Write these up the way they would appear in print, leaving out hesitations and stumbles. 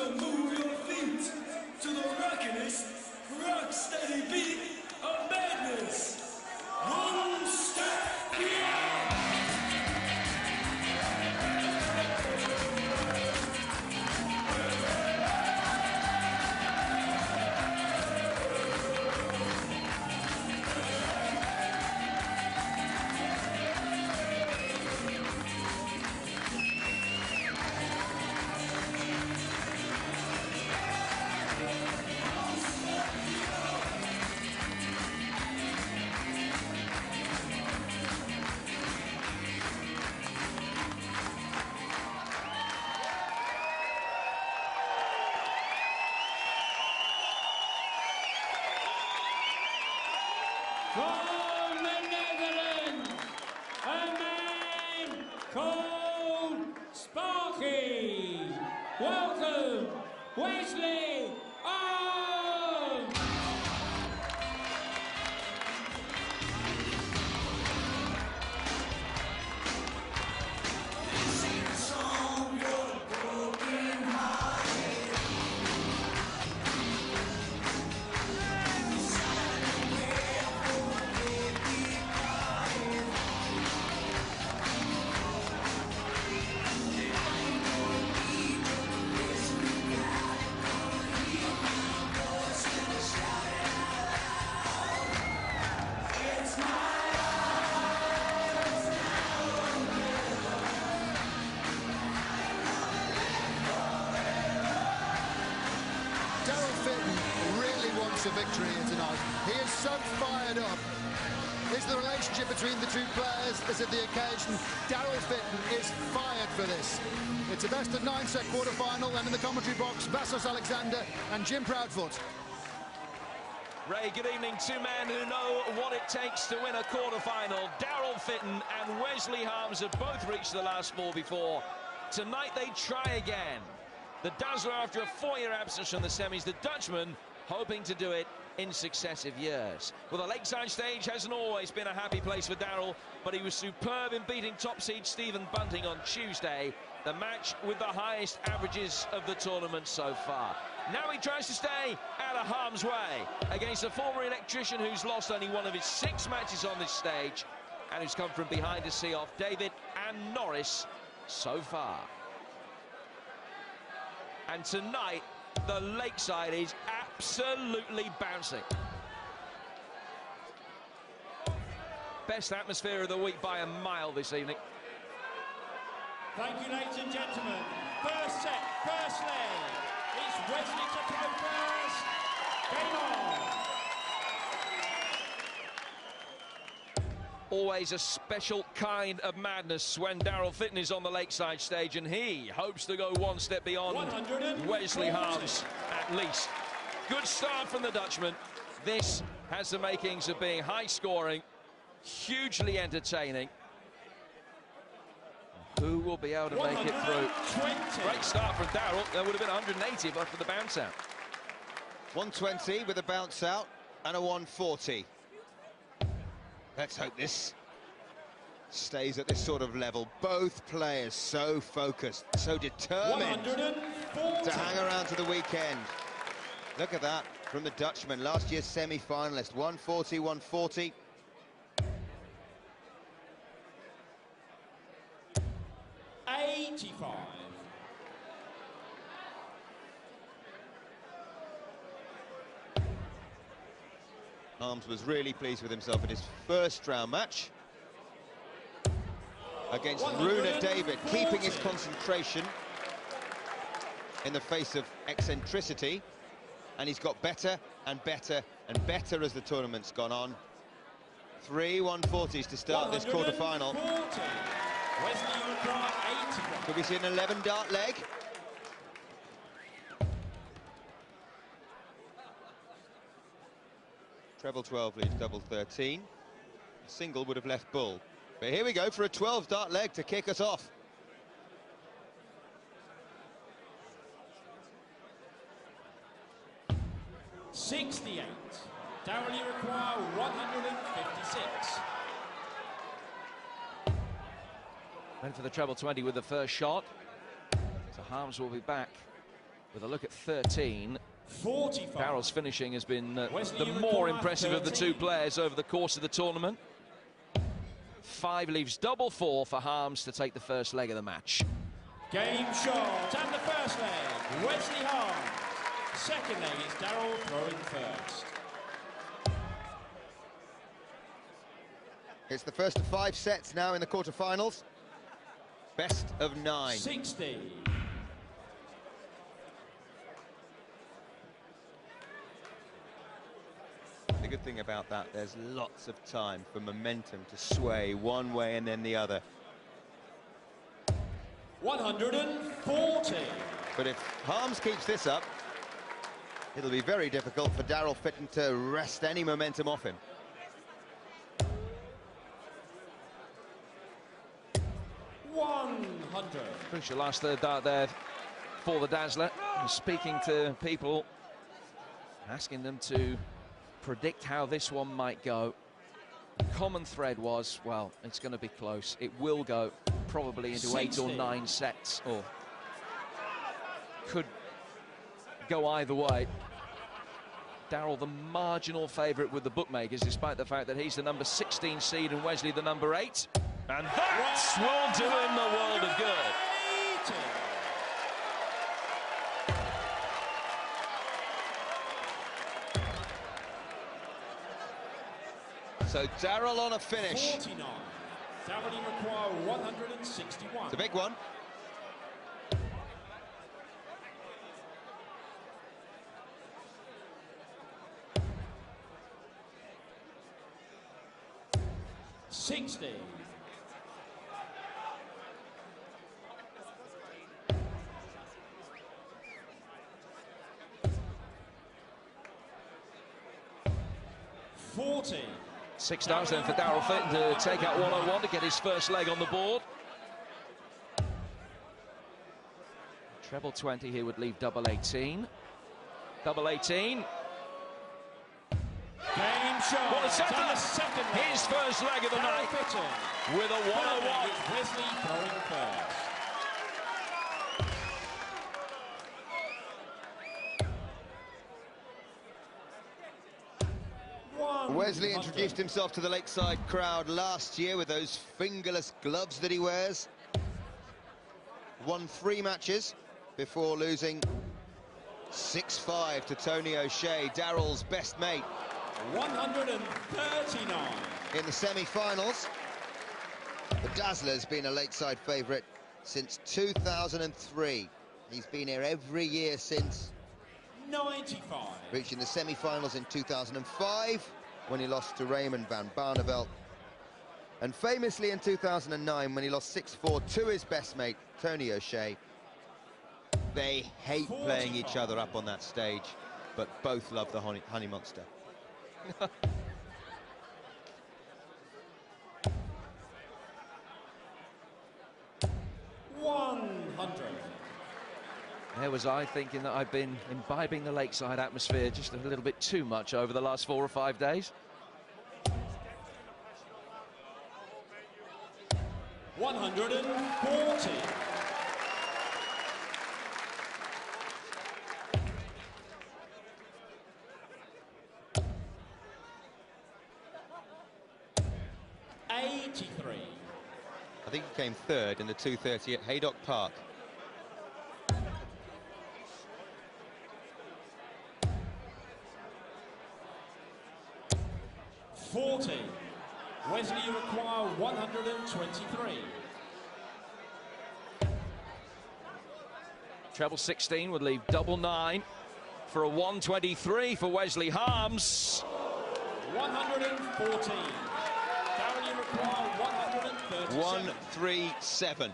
So move your feet to the rockinest, rock-steady beat of madness. One step beyond. From the Netherlands, a man called Sparky. Welcome, Wesley Arms. Fitton really wants a victory here tonight. He is so fired up. Is the relationship between the two players is it the occasion? Daryl Fitton is fired for this. It's a best-of-9 set quarter-final, and in the commentary box, Vassos Alexander and Jim Proudfoot. Ray, good evening. Two men who know what it takes to win a quarter-final. Daryl Fitton and Wesley Harms have both reached the last four before. Tonight they try again. The Dazzler after a 4-year absence from the semis, the Dutchman hoping to do it in successive years. Well, the lakeside stage hasn't always been a happy place for Daryl, but he was superb in beating top seed Stephen Bunting on Tuesday, the match with the highest averages of the tournament so far. Now he tries to stay out of harm's way against a former electrician who's lost only one of his 6 matches on this stage and who's come from behind to see off David and Norris so far. And tonight, the lakeside is absolutely bouncing. Best atmosphere of the week by a mile this evening. Thank you, ladies and gentlemen. First set, first leg. It's Wesley to throw first. Game on. Always a special kind of madness when Daryl Fitton is on the lakeside stage, and he hopes to go one step beyond Wesley Harms at least. Good start from the Dutchman. This has the makings of being high scoring, hugely entertaining. Who will be able to make it through? Great start from Daryl. There would have been 180 but for the bounce out. 120 with a bounce out and a 140. Let's hope this stays at this sort of level. Both players so focused, so determined to hang around to the weekend. Look at that from the Dutchman, last year's semi-finalist. 140, 140. Harms was really pleased with himself in his first round match against Runa David, keeping his concentration in the face of eccentricity, and he's got better and better and better as the tournament's gone on. 3 140s to start this quarter-final. Could we see an 11-dart leg? Treble 12 leads double 13. A single would have left bull. But here we go for a 12-dart leg to kick us off. $68. Daryl, you require 156. Went for the treble 20 with the first shot. So Harms will be back With a look at 13, 45. Darrell's finishing has been the Wesley more Uruguay, impressive of the 13. two players over the course of the tournament. 5 leaves double 4 for Harms to take the first leg of the match. Game shot, and the first leg, Wesley Harms. Second leg is Darrell throwing first. It's the first of 5 sets now in the quarterfinals. Best of 9. 60. The good thing about that, there's lots of time for momentum to sway one way and then the other. 140. But if Harms keeps this up, it'll be very difficult for Darrell Fitton to wrest any momentum off him. 100. Crucial last third dart there for the Dazzler. Speaking to people, asking them to predict how this one might go. The common thread was, well, it's going to be close. It will go probably into 8 or 9 sets, or could go either way. Darrell, the marginal favourite with the bookmakers, despite the fact that he's the number 16 seed and Wesley the number 8. And that will do him the world of good. So Darrell on a finish. 49. Darrell require 161. It's a big one. $60. $40. 6 stars then for Darrell Fitton to take out 101 to get his first leg on the board. Treble 20 here would leave double 18. Double 18. Game shot. What a second. And the second leg. His first leg of the Darrell night Fitton. with a 101. It's Wesley throwing first. Wesley introduced himself to the Lakeside crowd last year with those fingerless gloves that he wears. Won 3 matches before losing 6-5 to Tony O'Shea, Darrell's best mate. 139. In the semi-finals, the Dazzler's been a Lakeside favourite since 2003. He's been here every year since, 95. reaching the semi-finals in 2005 when he lost to Raymond van Barneveld, and famously in 2009 when he lost 6-4 to his best mate Tony O'Shea. They hate playing each other up on that stage, but both love the honey monster. 100. There was I thinking that I've been imbibing the Lakeside atmosphere just a little bit too much over the last 4 or 5 days. 140. I think he came 3rd in the 230 at Haydock Park. $40. Wesley, you require 123. Treble 16 would leave double 9 for a 123 for Wesley Harms. 114. Darrell, you require 137. 137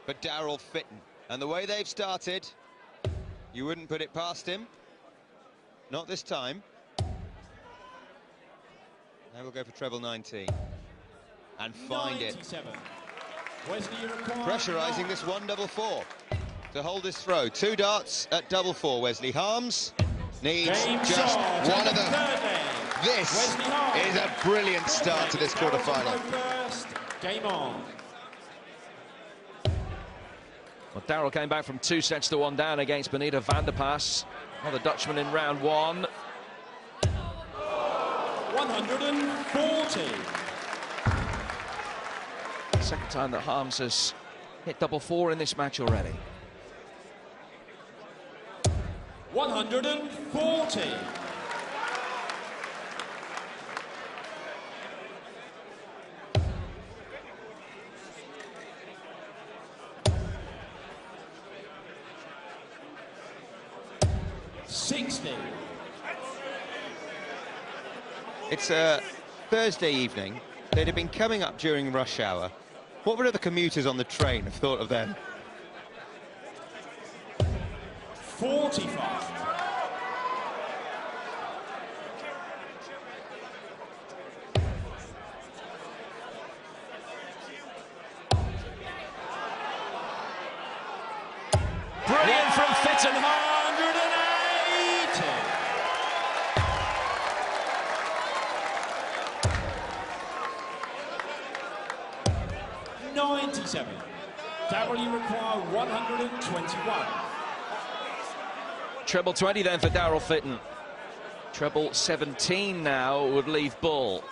for Darrell Fitton. And the way they've started, you wouldn't put it past him. Not this time. Now we'll go for treble 19 and find 97. Wesley, you require Pressurising 9. this 1-double-4 to hold his throw. 2 darts at double 4. Wesley Harms needs Game just shot one of the them. third leg. This Wesley Harms. is a brilliant start to this Darrell quarter-final. will go first. Game on. Well, Daryl came back from 2 sets to 1 down against Benita van der Pas. Another Dutchman in round 1. 140. Second time that Harms has hit double 4 in this match already. 140. It's a Thursday evening. They'd have been coming up during rush hour. What would other commuters on the train have thought of them? 45. Brilliant from Fitton. 180. 97. Daryl, you require 121. Treble 20 then for Daryl Fitton. Treble 17 now would leave Bull.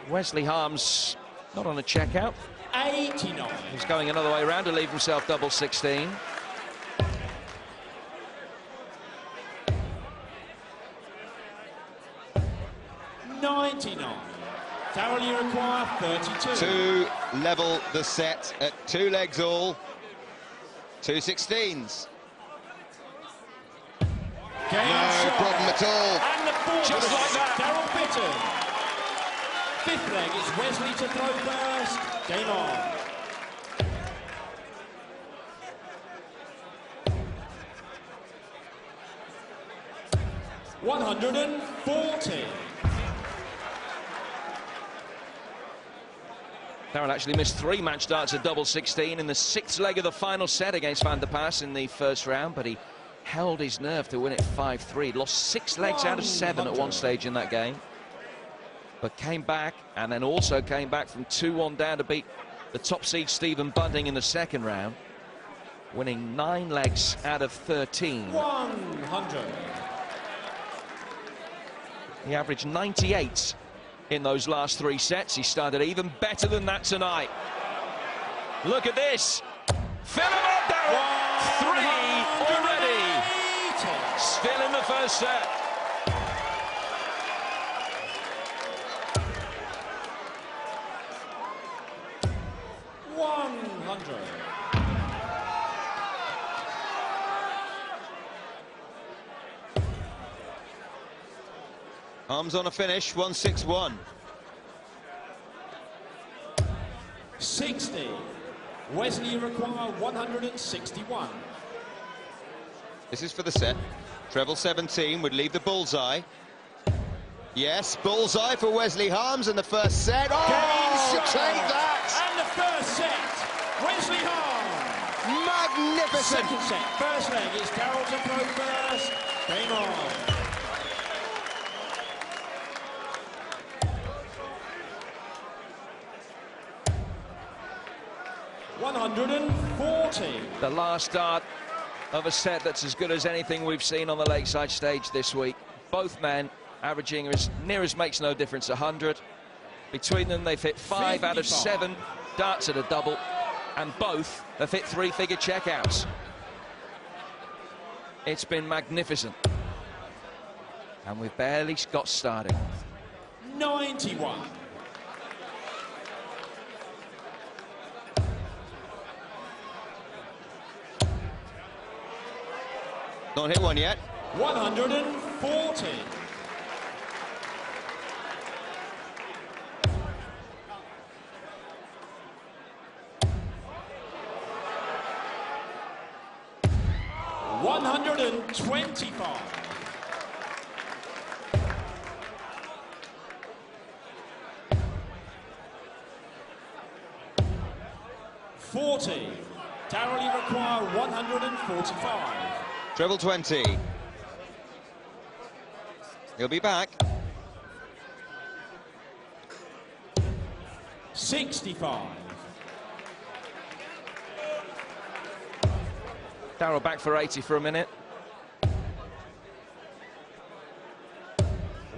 Wesley Harms not on a checkout. 89. He's going another way around to leave himself double 16. Daryl, you require 32. To level the set at 2 legs all. 2 16s. No problem at all. And the fourth, Just like that. Daryl Fitton. Fifth leg is Wesley to throw first. Game on. $140. Daryl actually missed 3 match starts at double 16 in the 6th leg of the final set against Van der Pas in the first round, but he held his nerve to win it 5-3. Lost 6 legs out of 7 at one stage in that game, but came back, and then also came back from 2-1 down to beat the top seed Stephen Bunting in the second round, winning 9 legs out of 13. 100. He averaged 98 in those last 3 sets. He started even better than that tonight. Look at this. Fill him up, Daryl. 3 already. Still in the first set. Arms on a finish, 161. 60. Wesley, you require 161. This is for the set. Treble 17 would leave the bullseye. Yes, bullseye for Wesley Harms in the first set. Oh, take that! And the first set, Wesley Harms. Magnificent! Second set, first leg is Daryl to throw first. Game on. 140. The last start of a set that's as good as anything we've seen on the Lakeside stage this week. Both men averaging as near as makes no difference 100. Between them, they've hit 5 out of 7 darts at a double, and both have hit 3-figure checkouts. It's been magnificent, and we've barely got started. 91. Not hit one yet. 140. $125. 40. Daryl, you require 145. Treble 20. He'll be back. 65. Darryl back for 80 for a minute.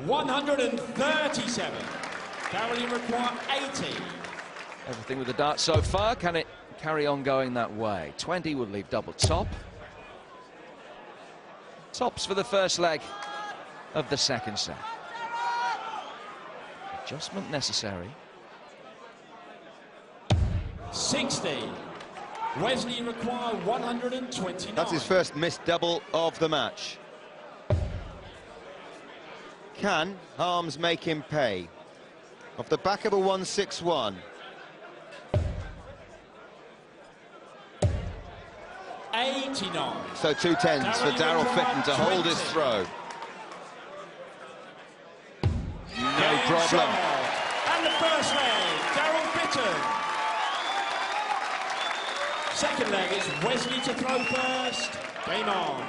137. Darryl, you require 80. Everything with the dart so far. Can it carry on going that way? 20 would leave double top. Tops for the first leg of the second set. Adjustment necessary. 60. Wesley require 129. That's his first missed double of the match. Can Harms make him pay? Off the back of a 161. 89. So 2 tens for Darryl Fitton to hold his throw. No problem. And the first leg, Darryl Fitton. Second leg, it's Wesley to throw first. Game on.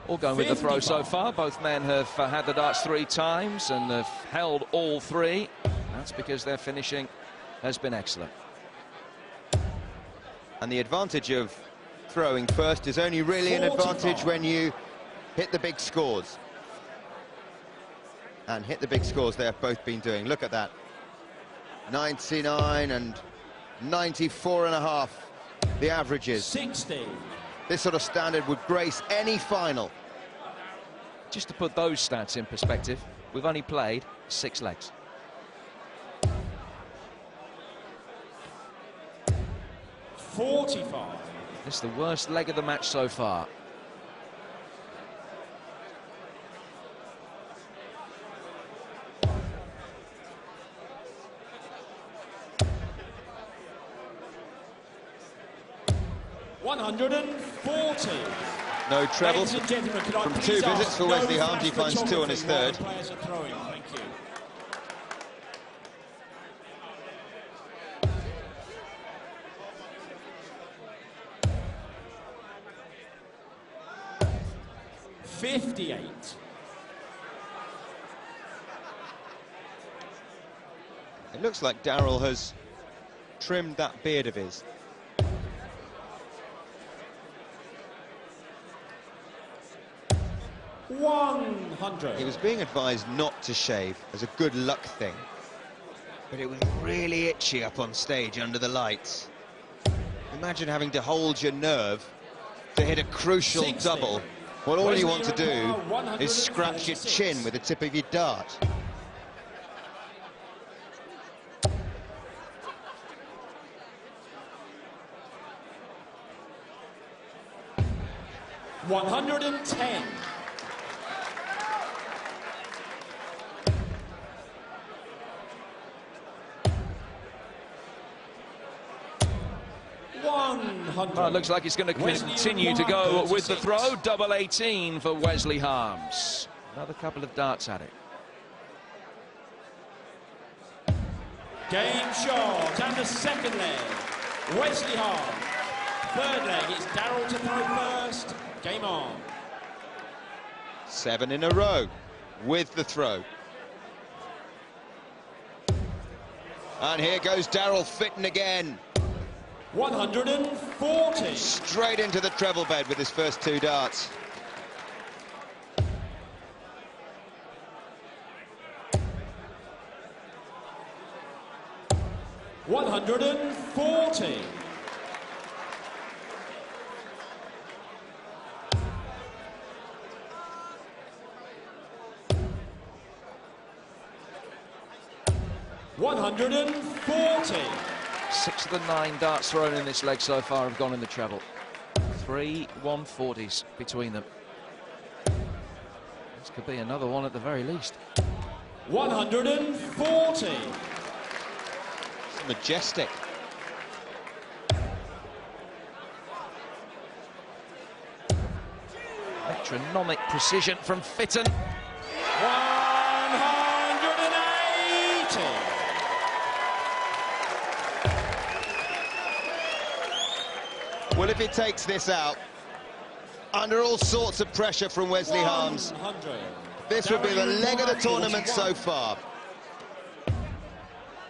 All going with the throw so far. Both men have had the darts 3 times and have held all 3. That's because their finishing has been excellent. And the advantage of throwing first is only really an advantage when you hit the big scores. And hit the big scores they have both been doing. Look at that. 99 and 94.5, the averages. 60. This sort of standard would grace any final. Just to put those stats in perspective, we've only played 6 legs. $45. This is the worst leg of the match so far. $140. No treble. Ladies and gentlemen, can I From please 2 visits ask for Wesley no Harms, he flash finds 2 on his photography while third. the players are throwing. Thank you. $58. It looks like Darryl has trimmed that beard of his. $100. He was being advised not to shave as a good luck thing, but it was really itchy up on stage under the lights. Imagine having to hold your nerve to hit a crucial 60. double. Well, all you want to do Require is scratch your 146. chin with the tip of your dart. $110. Well, it looks like he's going to continue to go with the throw. Double 18 for Wesley Harms. Another couple of darts at it. Game shot and the second leg. Wesley Harms. Third leg, it's Darryl to throw first. Game on. 7 in a row with the throw. And here goes Darryl Fitton again. 140. Straight into the treble bed with his first 2 darts. $140. $140. 6 of the 9 darts thrown in this leg so far have gone in the treble. 3 140s between them. This could be another one at the very least. 140. It's majestic. Metronomic precision from Fitton. 180. Well, if he takes this out, under all sorts of pressure from Wesley Harms, 100. this would be the Darryl leg of the required tournament 41. so far.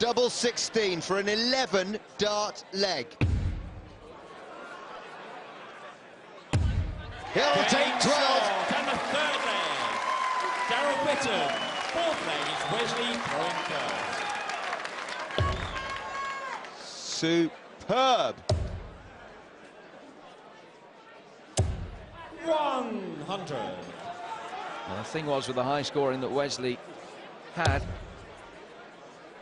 double 16 for an 11-dart leg. He'll take 12. And the third leg. Daryl Fitton. Fourth leg is Wesley throwing first. Superb. 100. Well, the thing was, with the high scoring that Wesley had,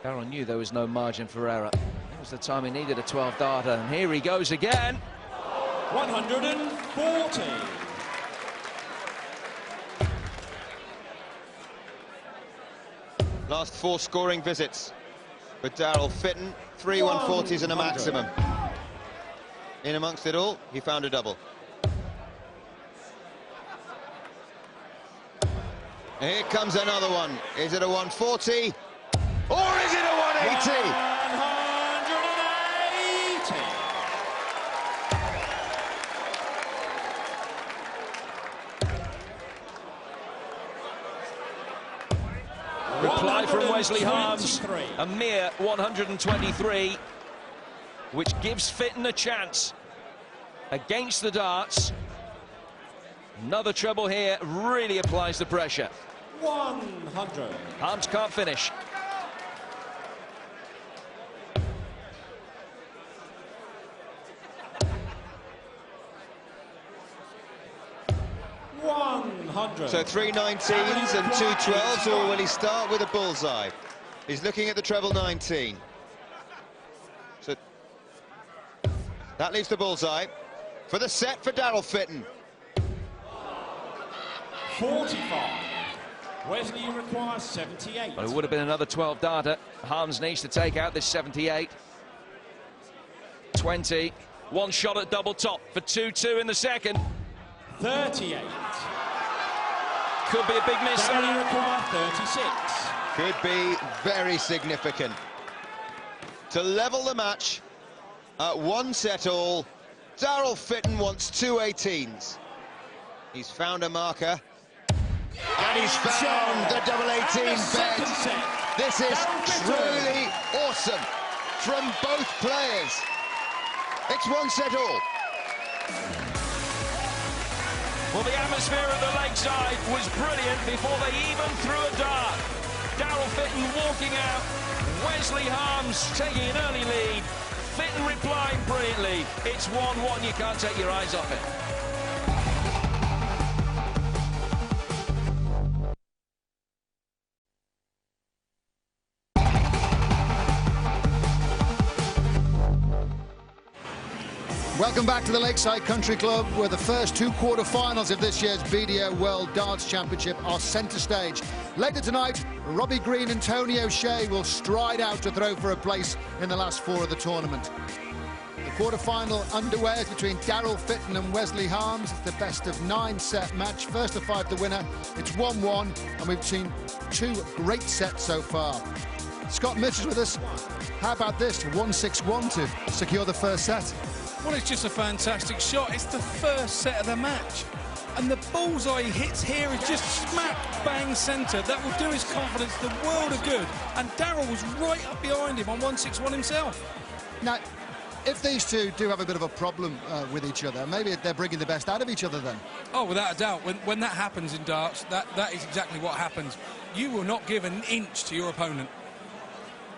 Darryl knew there was no margin for error. It was the time he needed a 12-darter, and here he goes again. 140. Last 4 scoring visits for Daryl Fitton. 3 140s and a maximum. In amongst it all, he found a double. Here comes another one. Is it a 140? Or is it a 180? 180. Reply from Wesley Harms, a mere 123, which gives Fitton a chance against the darts. Another treble here really applies the pressure. 100. Harms can't finish. So 3 19s and 2 12s, or will he start with a bullseye? He's looking at the treble 19. So that leaves the bullseye for the set for Daryl Fitton. 45. Wesley requires 78. Well, it would have been another 12-darter. Harms needs to take out this 78. 20. One shot at double top for 2-2 in the second. 38. Could be a big miss. Wesley requires 36. Could be very significant. To level the match at 1 set all, Daryl Fitton wants 2 18s. He's found a marker. And he's found the double 18 bed. This is truly awesome from both players. It's 1 set all. Well, the atmosphere at the lakeside was brilliant before they even threw a dart. Daryl Fitton walking out, Wesley Harms taking an early lead, Fitton replying brilliantly. It's 1-1, you can't take your eyes off it. Welcome back to the Lakeside Country Club, where the first 2 quarter-finals of this year's BDO World Darts Championship are centre stage. Later tonight, Robbie Green and Tony O'Shea will stride out to throw for a place in the last 4 of the tournament. The quarter-final underway is between Daryl Fitton and Wesley Harms. It's the best of 9 set match. First of 5 the winner. It's 1-1, and we've seen 2 great sets so far. Scott Mitch is with us. How about this? 1-6-1 to secure the first set. Well, it's just a fantastic shot. It's the first set of the match. And the bullseye he hits here is just smack bang centre. That will do his confidence the world of good. And Daryl was right up behind him on 1-6-1 himself. Now, if these two do have a bit of a problem with each other, maybe they're bringing the best out of each other then. Oh, without a doubt. When that happens in darts, that is exactly what happens. You will not give an inch to your opponent.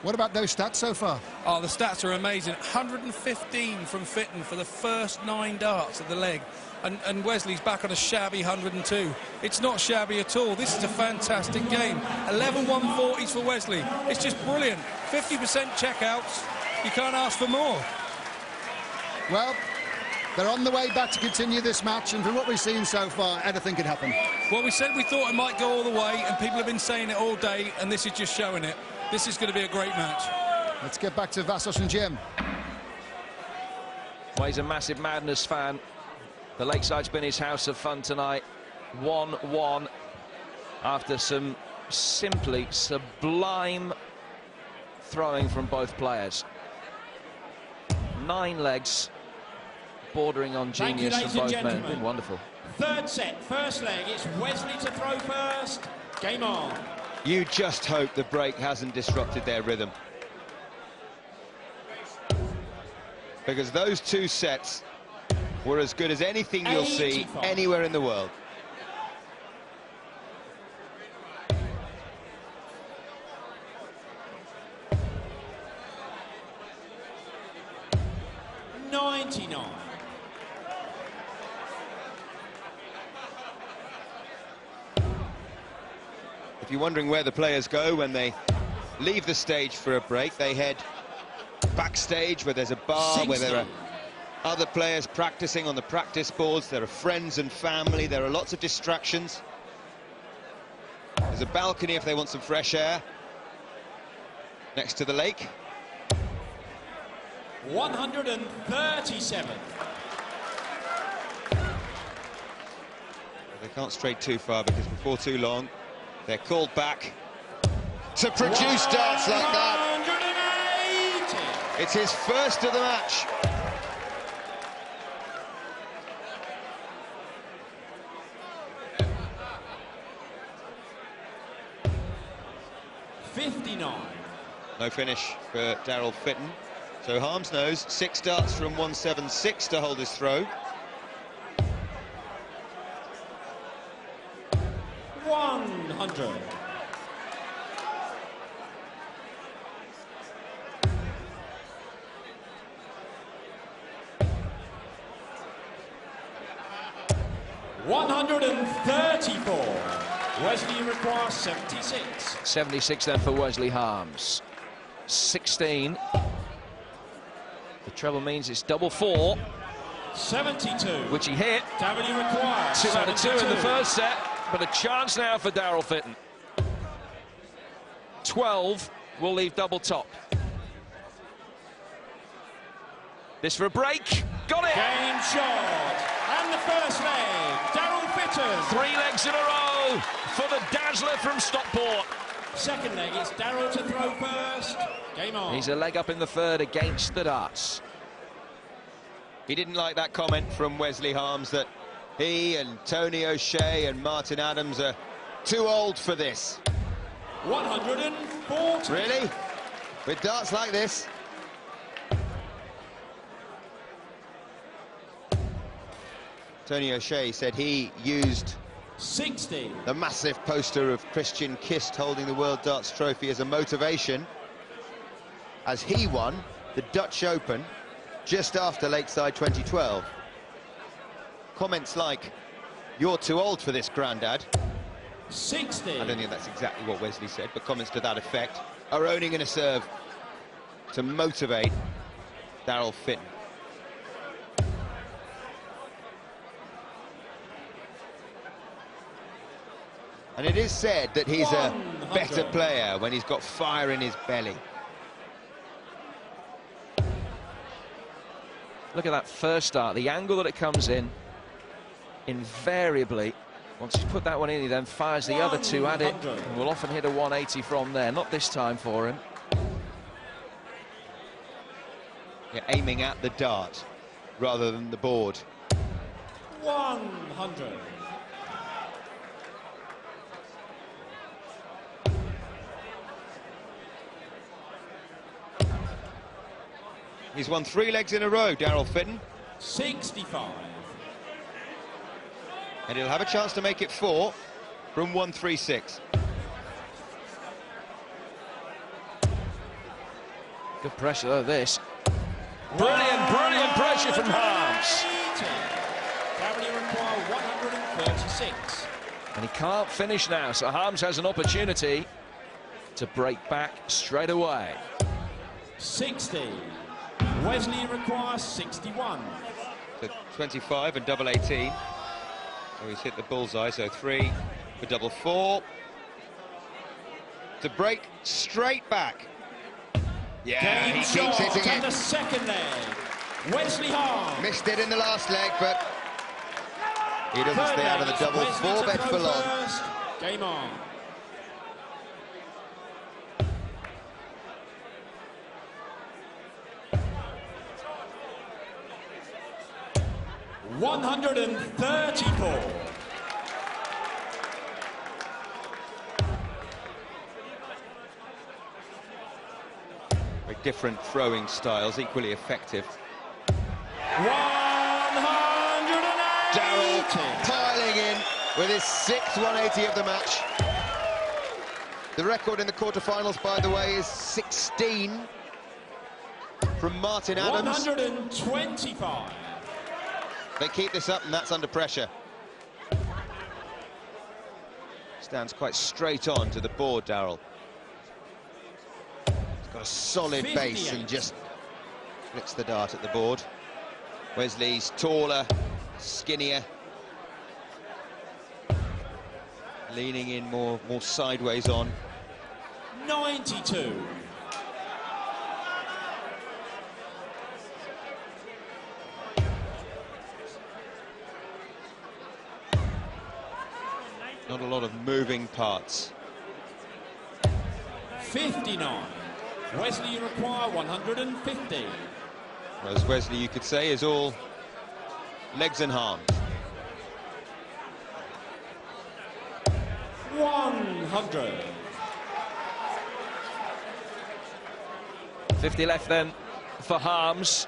What about those stats so far? Oh, the stats are amazing. 115 from Fitton for the first 9 darts of the leg. And Wesley's back on a shabby 102. It's not shabby at all. This is a fantastic game. 11 140s for Wesley. It's just brilliant. 50% checkouts. You can't ask for more. Well, they're on the way back to continue this match, and from what we've seen so far, anything could happen. Well, we said we thought it might go all the way, and people have been saying it all day, and this is just showing it. This is going to be a great match. Let's get back to Vassos and Jim. Well, he's a massive Madness fan. The Lakeside's been his house of fun tonight. 1-1 after some simply sublime throwing from both players. 9 legs, bordering on genius from both men. Been wonderful. Third set, first leg. It's Wesley to throw first. Game on. You just hope the break hasn't disrupted their rhythm. because those two sets were as good as anything you'll see 85. anywhere in the world. If you're wondering where the players go when they leave the stage for a break, they head backstage where there's a bar, 60. where there are other players practicing on the practice boards, there are friends and family, there are lots of distractions. There's a balcony if they want some fresh air next to the lake. 137. They can't stray too far because before too long they're called back to produce darts like that. 180. It's his first of the match. No finish for Daryl Fitton. So Harms knows 6 darts from 176 to hold his throw. 100. $134. Wesley requires 76. 76 then for Wesley Harms. 16. The treble means it's double 4. 72. Which he hit. Davide requires 2 out of 2 in the 72. first set, but a chance now for Daryl Fitton. 12 will leave double top. This for a break. Got it! Game shot. And the first leg, Daryl Fitton. 3 legs in a row for the Dazzler from Stockport. Second leg, it's Daryl to throw first. Game on. He's a leg up in the third against the darts. He didn't like that comment from Wesley Harms that he and Tony O'Shea and Martin Adams are too old for this. 140. Really? With darts like this? Tony O'Shea said he used 60. the massive poster of Christian Kist holding the World Darts Trophy as a motivation, as he won the Dutch Open just after Lakeside 2012. Comments like, "You're too old for this, Grandad." 60. I don't think that's exactly what Wesley said, but comments to that effect are only going to serve to motivate Daryl Fitton. And it is said that he's a 100. better player when he's got fire in his belly. Look at that first start, the angle that it comes in, invariably, once he's put that one in, he then fires the other 2 at it, 100. and will often hit a 180 from there. Not this time for him. Yeah, aiming at the dart rather than the board. 100. He's won 3 legs in a row, Daryl Fitton, 65. and he'll have a chance to make it 4 from 136. Good pressure though, this. Brilliant, brilliant pressure from Harms. Davide require 136. And he can't finish now, so Harms has an opportunity to break back straight away. 60. Wesley requires 61. So 25 and double 18. So he's hit the bullseye, so 3 for double 4. To break straight back. Yeah, Game he shot keeps hitting and the it. second leg. Wesley Harms. Missed it in the last leg, but he doesn't Third stay out of leg, the double Wesley 4 to bet throw for long. first. Game on. $134. Very different throwing styles, equally effective. 180. Darryl piling in with his 6th 180 of the match. The record in the quarterfinals, by the way, is 16 from Martin Adams. 125. They keep this up, and that's under pressure. Stands quite straight on to the board, Darryl. He's got a solid 58. base and just flicks the dart at the board. Wesley's taller, skinnier. Leaning in more sideways on. 92. Not a lot of moving parts. 59. Wesley, you require 150. Whereas Wesley, you could say, is all legs and arms. 100. 50 left then for Harms.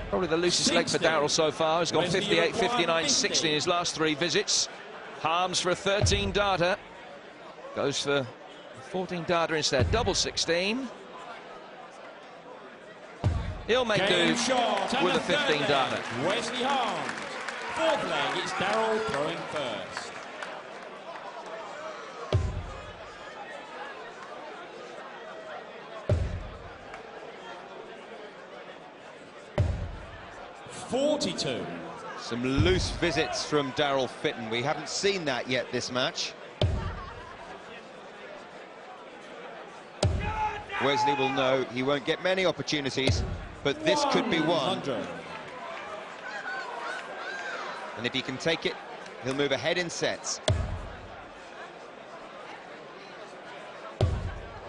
Probably the loosest leg for 60. Darryl so far. He's got Wesley, 58, you require 59, 50. 60 in his last 3 visits. Harms for a 13 darter. Goes for a 14 darter instead. Double 16. He'll make Game do shot and with the a 15 third darter. leg, Wesley Harms. 4th leg, it's Darryl throwing first. .42. Some loose visits from Darryl Fitton. We haven't seen that yet this match. Wesley will know he won't get many opportunities, but this could be one. 100. And if he can take it, he'll move ahead in sets.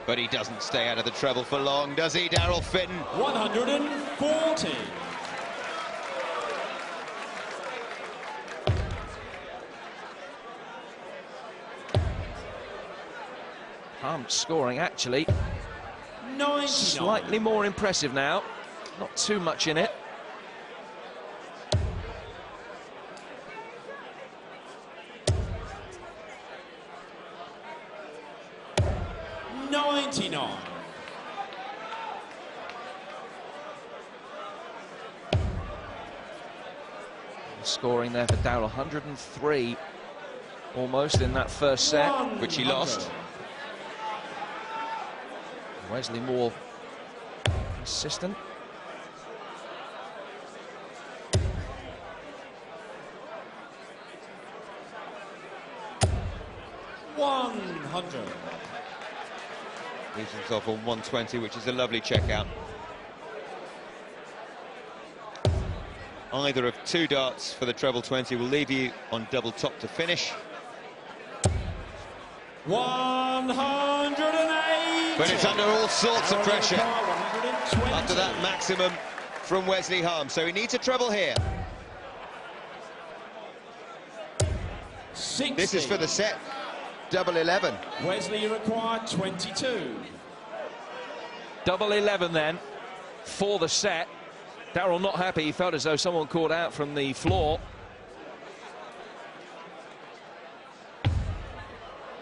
But he doesn't stay out of the treble for long, does he, Darryl Fitton? 140. Harms scoring actually 99. slightly more impressive now. Not too much in it. Scoring there for Darryl, 103 almost in that first set, which he lost. Wesley more consistent. Leaves himself on 120, which is a lovely checkout. Either of 2 darts for the treble 20 will leave you on double top to finish. 108. But it's under all sorts of pressure after that maximum from Wesley Harms, so he needs a treble here. 60. This is for the set, double 11. Wesley, you require 22. Double 11 then for the set. Darryl not happy. He felt as though someone called out from the floor.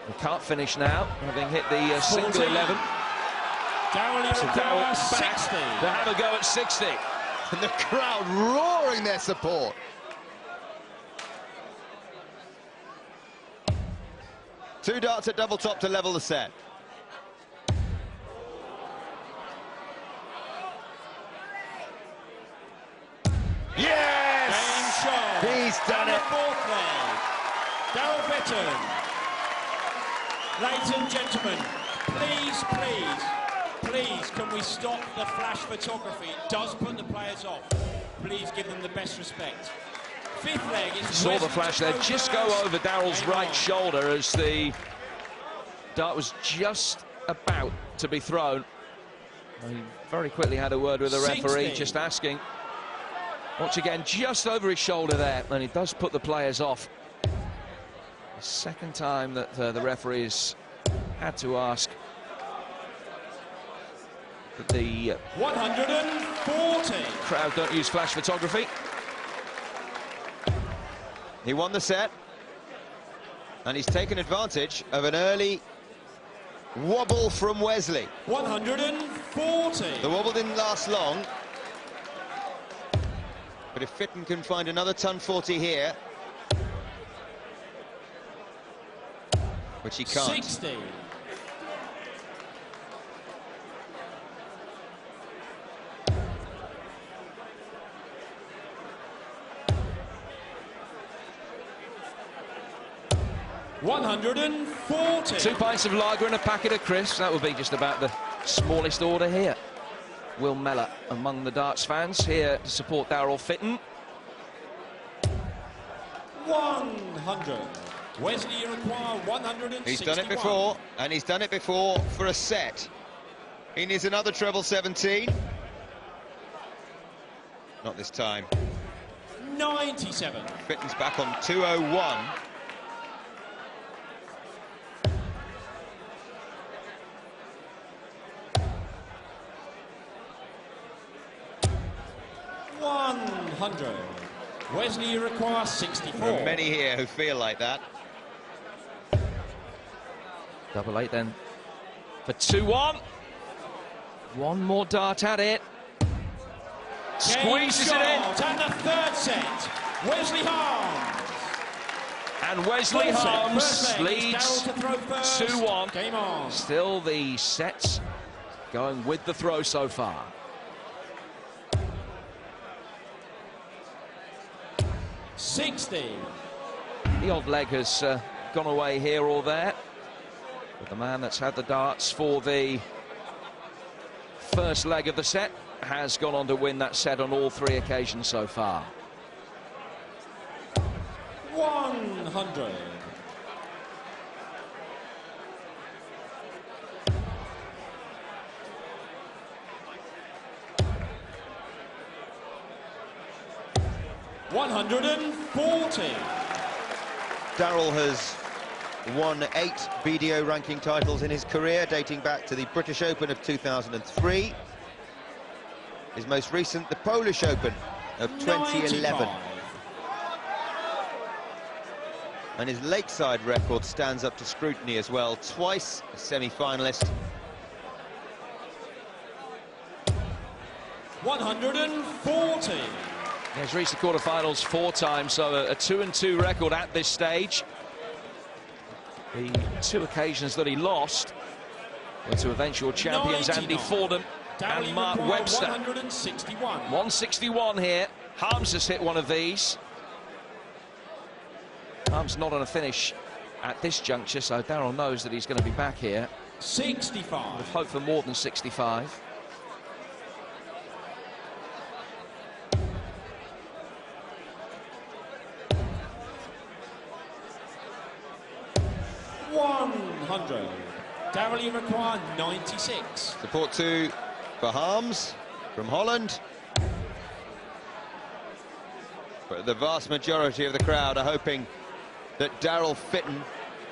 He can't finish now, having hit the single 11. Darryl, So Darryl back to have a go at 60. And the crowd roaring their support. Two darts at double top to level the set. Yes! He's done it. Fourth leg. Darryl Fitton. Ladies and gentlemen, please, can we stop the flash photography? It does put the players off. Please give them the best respect. Fifth leg is Saw the flash there just go over Darryl's right shoulder as the dart was just about to be thrown. He very quickly had a word with the referee, 60. just asking. Once again, just over his shoulder there, and it does put the players off. The second time that the referees had to ask. The 140. crowd don't use flash photography. He won the set, and he's taken advantage of an early wobble from Wesley. 140. The wobble didn't last long, but if Fitton can find another ton 40 here, which he can't. 60. $140. 2 pints of lager and a packet of crisps. That would be just about the smallest order here. Will Mellor among the darts fans here to support Daryl Fitton. 100. Wesley, you require 161. He's done it before, and he's done it before for a set. He needs another treble 17. Not this time. 97. Fitton's back on 201. $100. Wesley, you require 64. There are many here who feel like that. Double 8 then for 2-1. One more dart at it. Squeezes it in. And the third set. Wesley Harms. And Wesley Harms leads Darryl to throw first. 2-1. Game on. Still the sets going with the throw so far. 60. The odd leg has gone away here or there. But the man that's had the darts for the first leg of the set has gone on to win that set on all 3 occasions so far. 100. $140. Daryl has won 8 BDO ranking titles in his career, dating back to the British Open of 2003. His most recent, the Polish Open of 2011. 95. And his Lakeside record stands up to scrutiny as well. Twice a semi-finalist. 140. He's reached the quarterfinals 4 times, so a 2-2 record at this stage. The 2 occasions that he lost were to eventual champions 99. Andy Fordham and Mark Webster. 161. 161 here. Harms has hit one of these. Harms not on a finish at this juncture, so Daryl knows that he's going to be back here. 65. With hope for more than 65. $100. Daryl, you require 96. Support 2 for Harms from Holland. But the vast majority of the crowd are hoping that Daryl Fitton,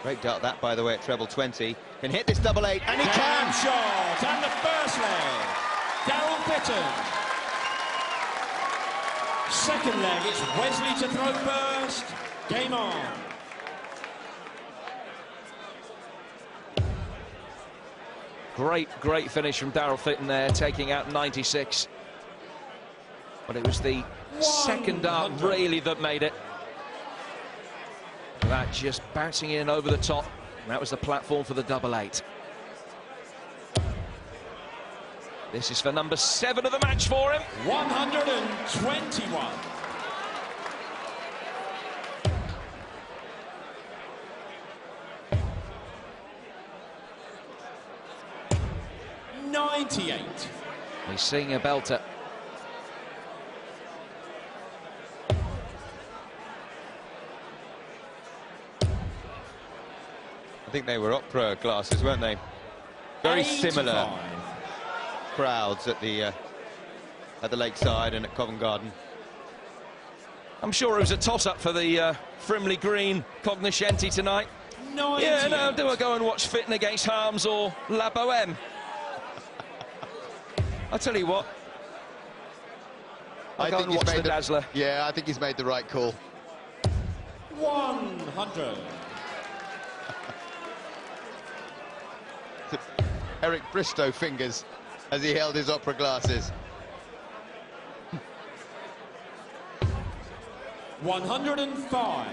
great dart that by the way at treble 20, can hit this double 8, and he can! Shot, and the first leg. Daryl Fitton. Second leg, it's Wesley to throw first. Game on. Great finish from Daryl Fitton there, taking out 96. But it was the second dart really that made it. That just bouncing in over the top. That was the platform for the double 8. This is for number 7 of the match for him. 121. $98. He's seeing a belter. I think they were opera glasses, weren't they? Very 85. similar crowds at the Lakeside and at Covent Garden. I'm sure it was a toss-up for the Frimley Green cognoscenti tonight. 98. Yeah, no, do I go and watch Fitton against Harms or La Boheme? I'll tell you what. I Go think and he's watch made the Dazzler. Yeah, I think he's made the right call. 100. Eric Bristow fingers as he held his opera glasses. 105.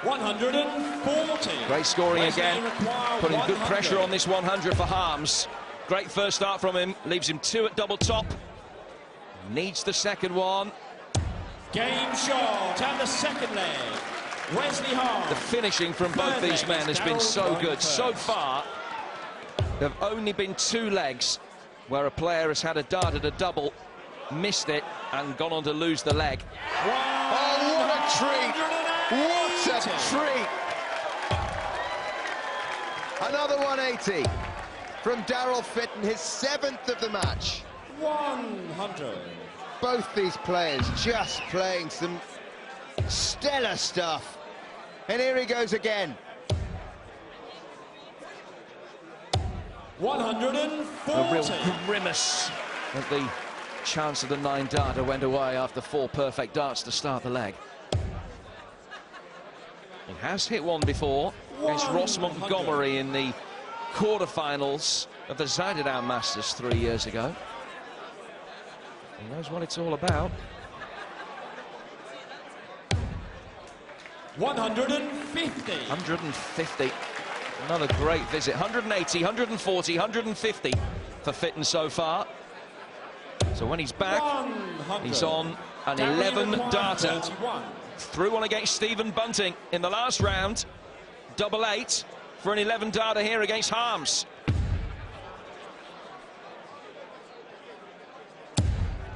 140. Great scoring Wesley again, require putting good 100. pressure on this 100 for Harms. Great first start from him, leaves him 2 at double top. Needs the second one. Game shot and the second leg. Wesley Harms. The finishing from both Third these leg men is has been Darryl so going good. first. So far, there have only been 2 legs where a player has had a dart at a double, missed it, and gone on to lose the leg. Oh, what a treat! What a treat! Another 180 from Darryl Fitton, his 7th of the match. 100. Both these players just playing some stellar stuff. And here he goes again. 140. A real grimace at the chance of the 9 darter went away after 4 perfect darts to start the leg. He has hit one before against Ross 100. Montgomery in the quarterfinals of the Zaidadown Masters 3 years ago. He knows what it's all about. 150. 150. Another great visit. 180, 140, 150 for Fitton so far. So when he's back, 100. he's on an Darryl 11 requires darter. 31. Threw one against Stephen Bunting in the last round. Double 8 for an 11 darter here against Harms.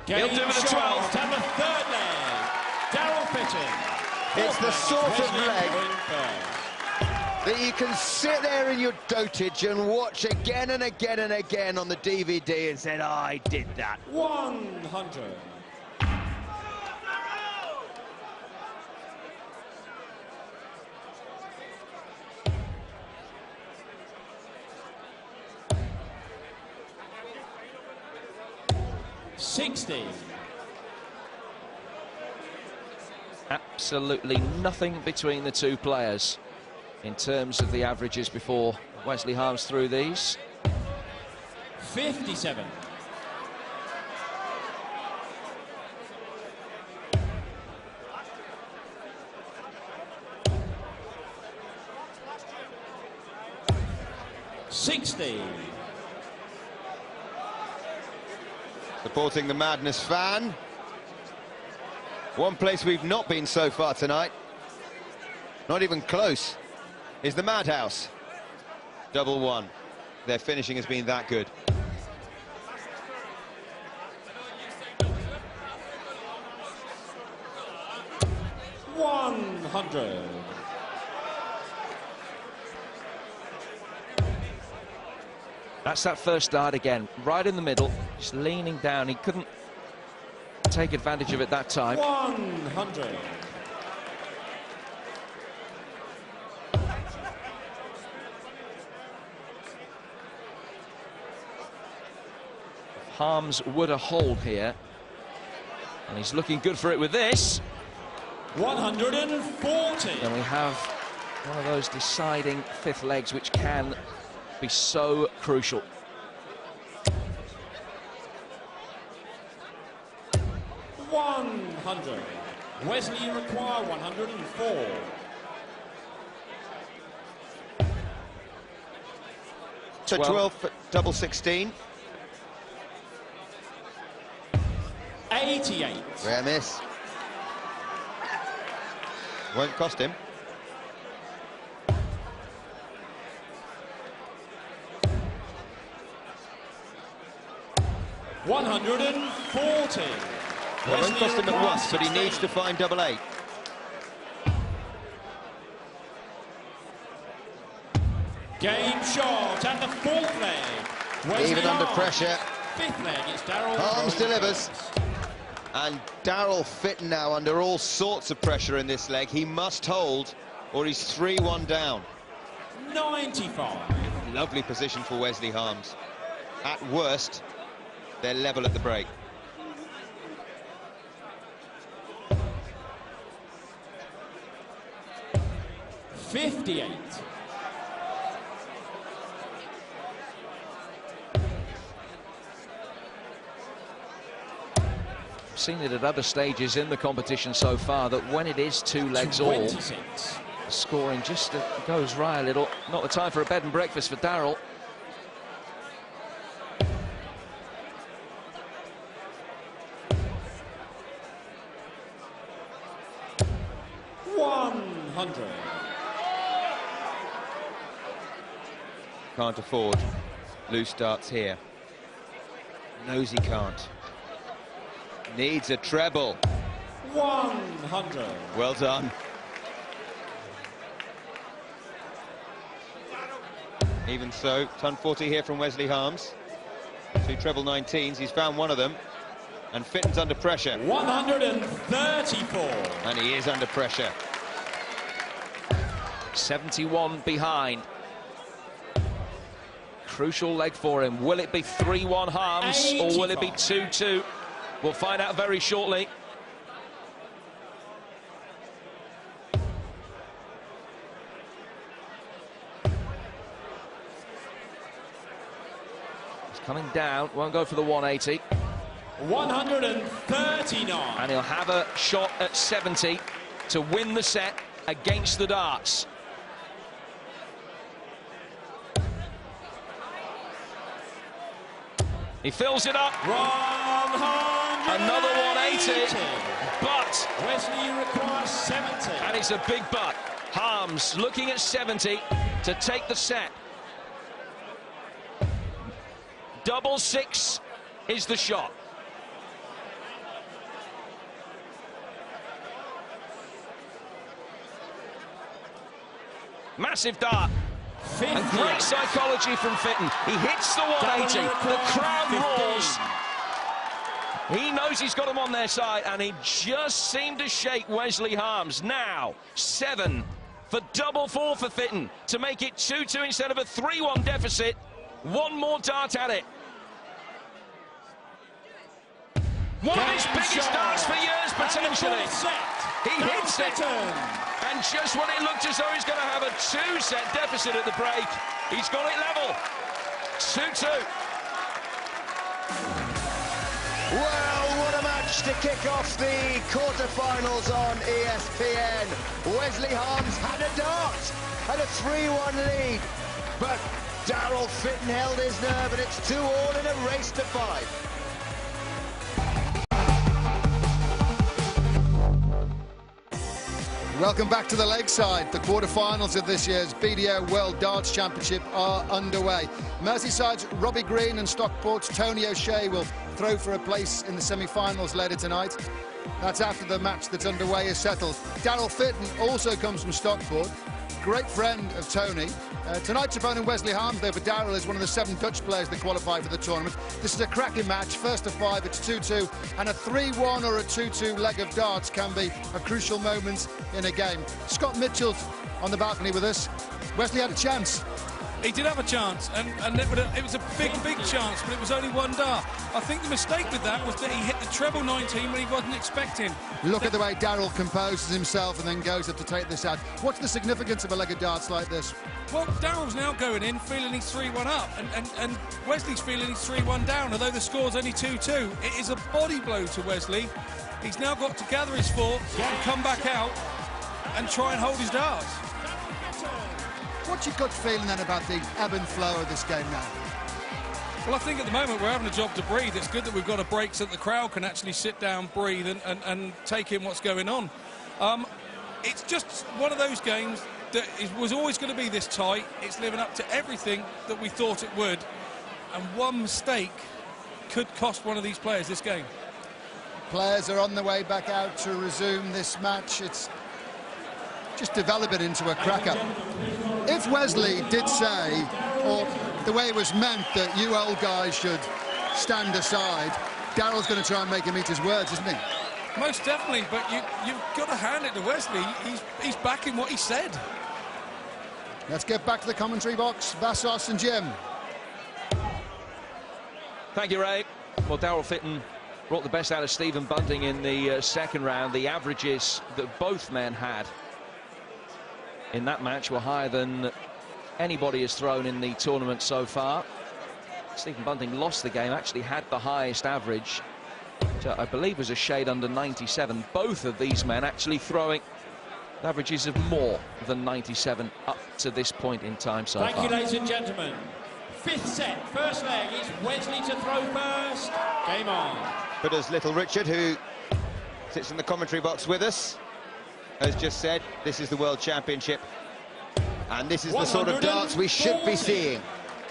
He'll do it at 12. And the third leg. Darryl Fitton. It's the sort of Wesley leg going first. that you can sit there in your dotage and watch again and again and again on the DVD and say, oh, I did that. 100. $60. Absolutely nothing between the 2 players in terms of the averages before Wesley Harms threw these. 57. $60. Supporting the Madness fan. One place we've not been so far tonight, not even close, is the Madhouse. Double 1. Their finishing has been that good. $100. That's that first dart again, right in the middle, just leaning down. He couldn't take advantage of it that time. 100. Harms would a hold here, and he's looking good for it with this. 140. And we have one of those deciding 5th legs which can be so crucial. $100. Wesley require 104. So 12 for double 16. 88. Rare miss. Won't cost him. $140. Well, won't cost him at requires once, but he 16. needs to find double 8. Game shot and the 4th leg. Wesley Even under Harms. pressure. 5th leg, it's Darryl. Harms going delivers. first. And Daryl Fitton now under all sorts of pressure in this leg. He must hold, or he's 3-1 down. 95. Lovely position for Wesley Harms. At worst, they're level at the break. $58. Seen it at other stages in the competition so far that when it is 2 legs all, 26. scoring just goes right a little. Not the time for a bed and breakfast for Daryl. Can't afford loose darts here. Knows he can't. Needs a treble. 100. Well done. Even so, ton 40 here from Wesley Harms. 2 treble 19s, he's found one of them. And Fitton's under pressure. 134. And he is under pressure. 71 behind. Crucial leg for him. Will it be 3-1 Harms 85. or will it be 2-2? We'll find out very shortly. He's coming down, won't go for the 180. 139. And he'll have a shot at 70 to win the set against the darts. He fills it up. 180. Another 180. But Wesley requires 70. and it's a big but. Harms looking at 70 to take the set. 6 is the shot. Massive dart. 50. And great psychology from Fitton. He hits the 180. The crowd roars. He knows he's got him on their side, and he just seemed to shake Wesley Harms. Now, 7 for 4 for Fitton to make it 2-2 instead of a 3-1 deficit. One more dart at it. One of his biggest darts for years, potentially. He hits it. And just when it looked as though he's going to have a 2-set deficit at the break, he's got it level. 2-2. Well, what a match to kick off the quarterfinals on ESPN. Wesley Harms had a dart and a 3-1 lead, but Daryl Fitton held his nerve, and it's 2-all in a race to 5. Welcome back to the Lakeside. The quarterfinals of this year's BDO World Darts Championship are underway. Merseyside's Robbie Green and Stockport's Tony O'Shea will throw for a place in the semi-finals later tonight. That's after the match that's underway is settled. Daryl Fitton also comes from Stockport, great friend of Tony. Tonight's opponent, Wesley Harms, though, for Daryl, is one of the 7 Dutch players that qualify for the tournament. This is a cracking match, first of 5, it's 2-2, and a 3-1 or a 2-2 leg of darts can be a crucial moment in a game. Scott Mitchell's on the balcony with us. Wesley had a chance. He did have a chance, and it was a big chance, but it was only 1 dart. I think the mistake with that was that he hit the treble 19 when he wasn't expecting. Look at the way Daryl composes himself and then goes up to take this out. What's the significance of a leg of darts like this? Well, Daryl's now going in feeling he's 3-1 up, and Wesley's feeling he's 3-1 down, although the score's only 2-2. It is a body blow to Wesley. He's now got to gather his thoughts and come back out and try and hold his darts. What's your gut feeling then about the ebb and flow of this game now? Well, I think at the moment we're having a job to breathe. It's good that we've got a break so that the crowd can actually sit down, breathe and take in what's going on. It's just one of those games that was always going to be this tight. It's living up to everything that we thought it would. And one mistake could cost one of these players this game. Players are on the way back out to resume this match. It's just developing into a cracker. If Wesley did say, or the way it was meant, that you old guys should stand aside, Daryl's going to try and make him eat his words, isn't he? Most definitely, but you've got to hand it to Wesley. He's backing what he said. Let's get back to the commentary box. Vassos and Jim. Thank you, Ray. Well, Daryl Fitton brought the best out of Stephen Bunting in the second round. The averages that both men had in that match were higher than anybody has thrown in the tournament so far. Stephen Bunting lost the game, actually had the highest average, which I believe was a shade under 97. Both of these men actually throwing averages of more than 97 up to this point in time so far. Thank you, ladies and gentlemen. Fifth set, first leg, it's Wesley to throw first. Game on. But as little Richard, who sits in the commentary box with us, has just said, this is the World Championship. And this is the sort of darts we should be seeing.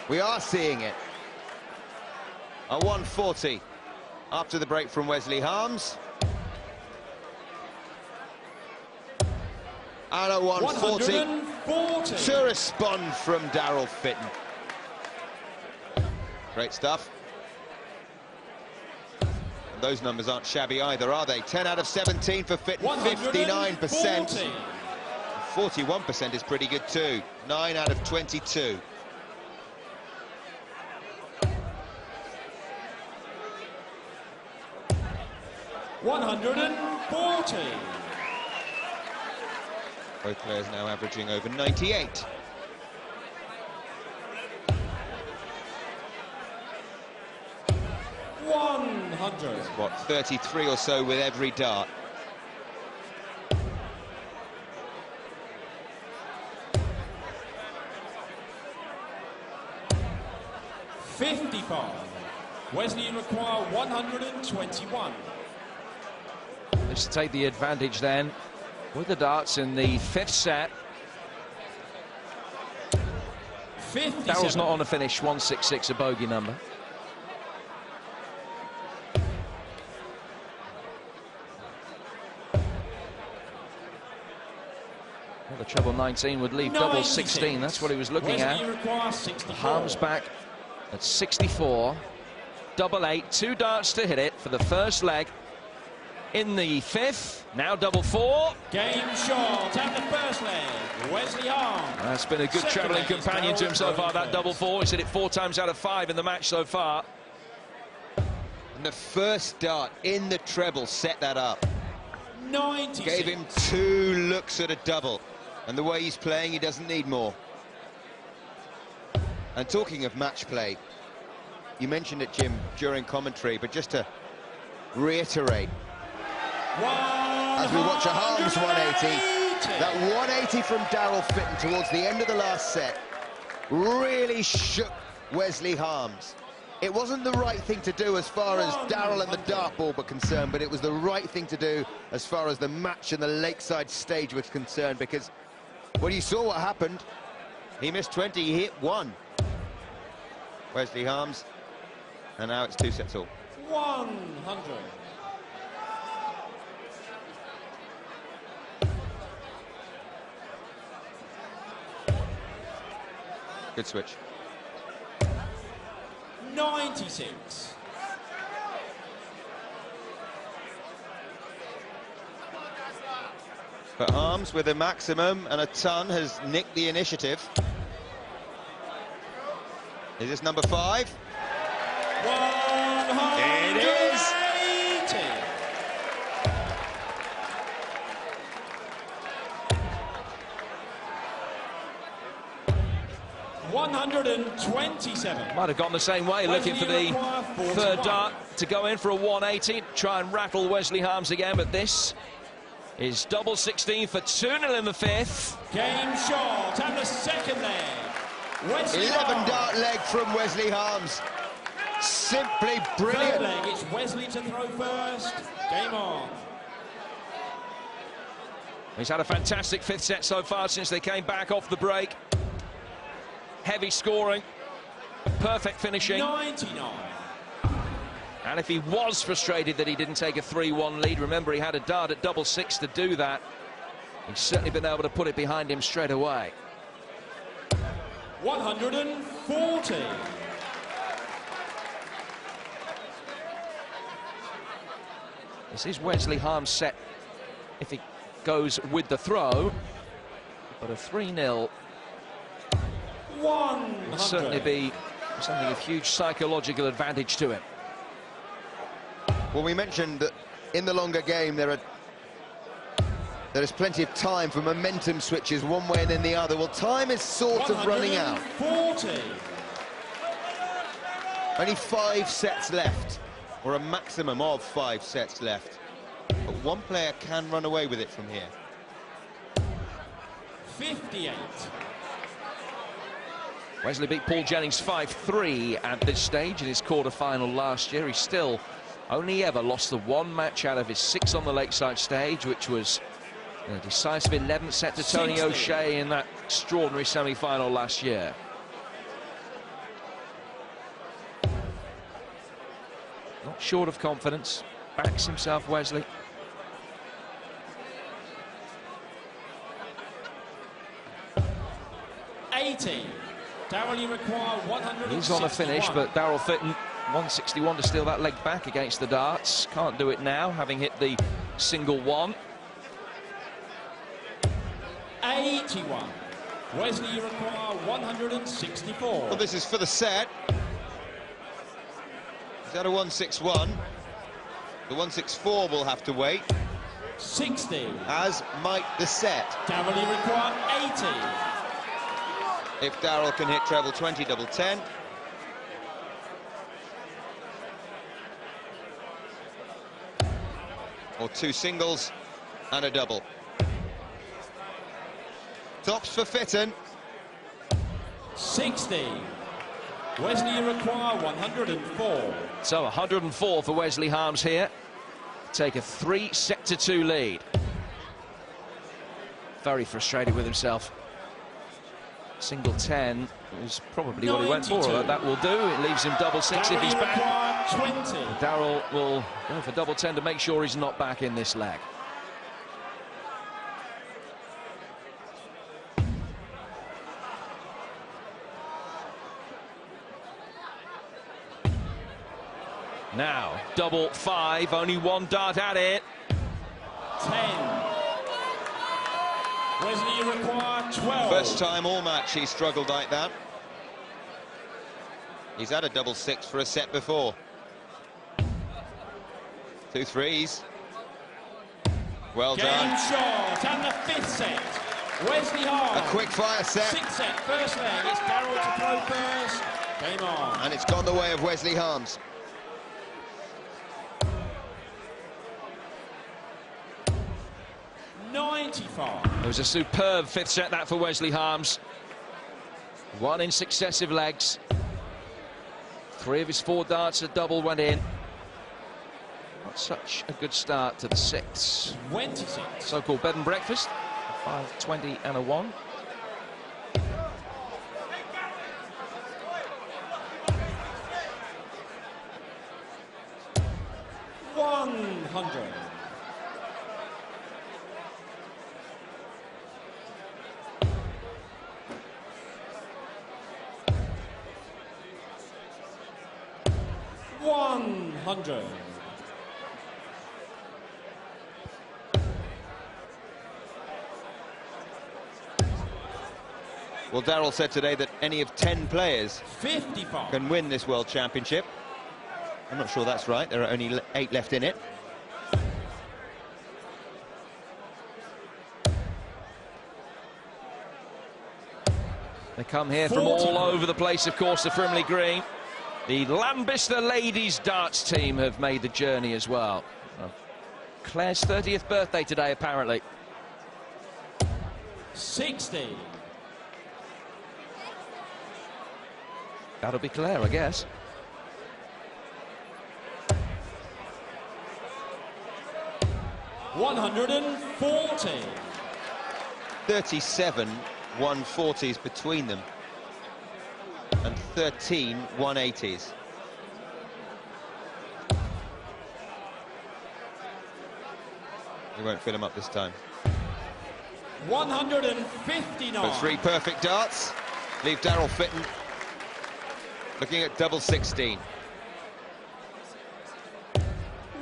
We are seeing it. A 140 after the break from Wesley Harms. And a 140 to respond from Daryl Fitton. Great stuff. And those numbers aren't shabby either, are they? 10 out of 17 for Fitton, 59%. 41% is pretty good too. 9 out of 22. $140. Both players now averaging over 98. What, 33 or so with every dart. $55. Wesley require 121. Just to take the advantage then with the darts in the fifth set. 57. Daryl's not on a finish, 166, a bogey number. Well, the treble 19 would leave double 16. That's what he was looking at. Harms back at 64. Double 8, 2 darts to hit it for the first leg. In the fifth, now double 4. Game short at the first leg, Wesley Harms. That's been a good travelling companion to him so far, that double 4. He's hit it 4 times out of 5 in the match so far. And the first dart in the treble set that up. 96. Gave him 2 looks at a double. And the way he's playing, he doesn't need more. And talking of match play, you mentioned it, Jim, during commentary, but just to reiterate, as we watch a Harms 180, that 180 from Daryl Fitton towards the end of the last set really shook Wesley Harms. It wasn't the right thing to do as far as Daryl and the dartball were concerned, but it was the right thing to do as far as the match and the Lakeside stage was concerned, because when you saw what happened, he missed 20, he hit 1. Wesley Harms, and now it's 2 sets all. 100. Good switch. 96. But Harms with a maximum and a ton has nicked the initiative. Is this number 5? 180. It is. 127. Might have gone the same way, looking for the third dart to go in for a 180. Try and rattle Wesley Harms again, but this is double 16 for 2-0 in the fifth. Game short and the second leg. Wesley 11 dart leg from Wesley Harms. Simply Third brilliant. leg, it's Wesley to throw first. Game on. He's had a fantastic fifth set so far since they came back off the break. Heavy scoring, perfect finishing. 99. And if he was frustrated that he didn't take a 3-1 lead, remember he had a dart at double 6 to do that. He's certainly been able to put it behind him straight away. 140. This is Wesley Harms' set if he goes with the throw, but a 3-0 would certainly be something of huge psychological advantage to him. Well, we mentioned that in the longer game there is plenty of time for momentum switches one way and then the other. Well, time is sort of running out. 40. Only 5 sets left, or a maximum of 5 sets left. But one player can run away with it from here. 58. Wesley beat Paul Jennings 5-3 at this stage in his quarter-final last year. He still only ever lost the 1 match out of his 6 on the Lakeside stage, which was a decisive 11th set to Tony 60. O'Shea in that extraordinary semi-final last year. Not short of confidence, backs himself, Wesley. Darryl, you require 161. He's on a finish, but Daryl Fitton, 161 to steal that leg back against the darts. Can't do it now, having hit the single 1. 81. Wesley, you require 164. Well, this is for the set. He's at a 161. The 164 will have to wait. 60. As might the set. Darryl, you require 80. If Darryl can hit treble 20, double 10. Or 2 singles and a double. Tops for Fitton. 60. Wesley, you require 104. So 104 for Wesley Harms here. Take a 3-set-to-2 lead. Very frustrated with himself. Single 10 was probably what he went for. 92. That will do. It leaves him double 6 if he's back. Require 20. Darryl will go for double 10 to make sure he's not back in this leg. Now, double 5, only 1 dart at it. 10. Wesley, you require 12. First time all match he struggled like that. He's had a double 6 for a set before. 2 threes. Well Game done. shot, and the 5th set. Wesley Harms. A quick fire set. 6th set, first leg. It's Darryl to throw first. Game on. And it's gone the way of Wesley Harms. It was a superb 5th set, that, for Wesley Harms. 1 in successive legs. 3 of his 4 darts, a double went in. Not such a good start to the 6th. 26. So-called bed and breakfast. 5-20 and a 1. Well, Darryl said today that any of 10 players 55. can win this World Championship. I'm not sure that's right. There are only 8 left in it. They come here from all over the place, of course, the Frimley Green. The Lambista Ladies Darts team have made the journey as well. Claire's 30th birthday today, apparently. 60. That'll be Claire, I guess. $140. 37 140s between them. And 13 180s. He won't fill him up this time. 159. But 3 perfect darts leave Darryl Fitton looking at double 16.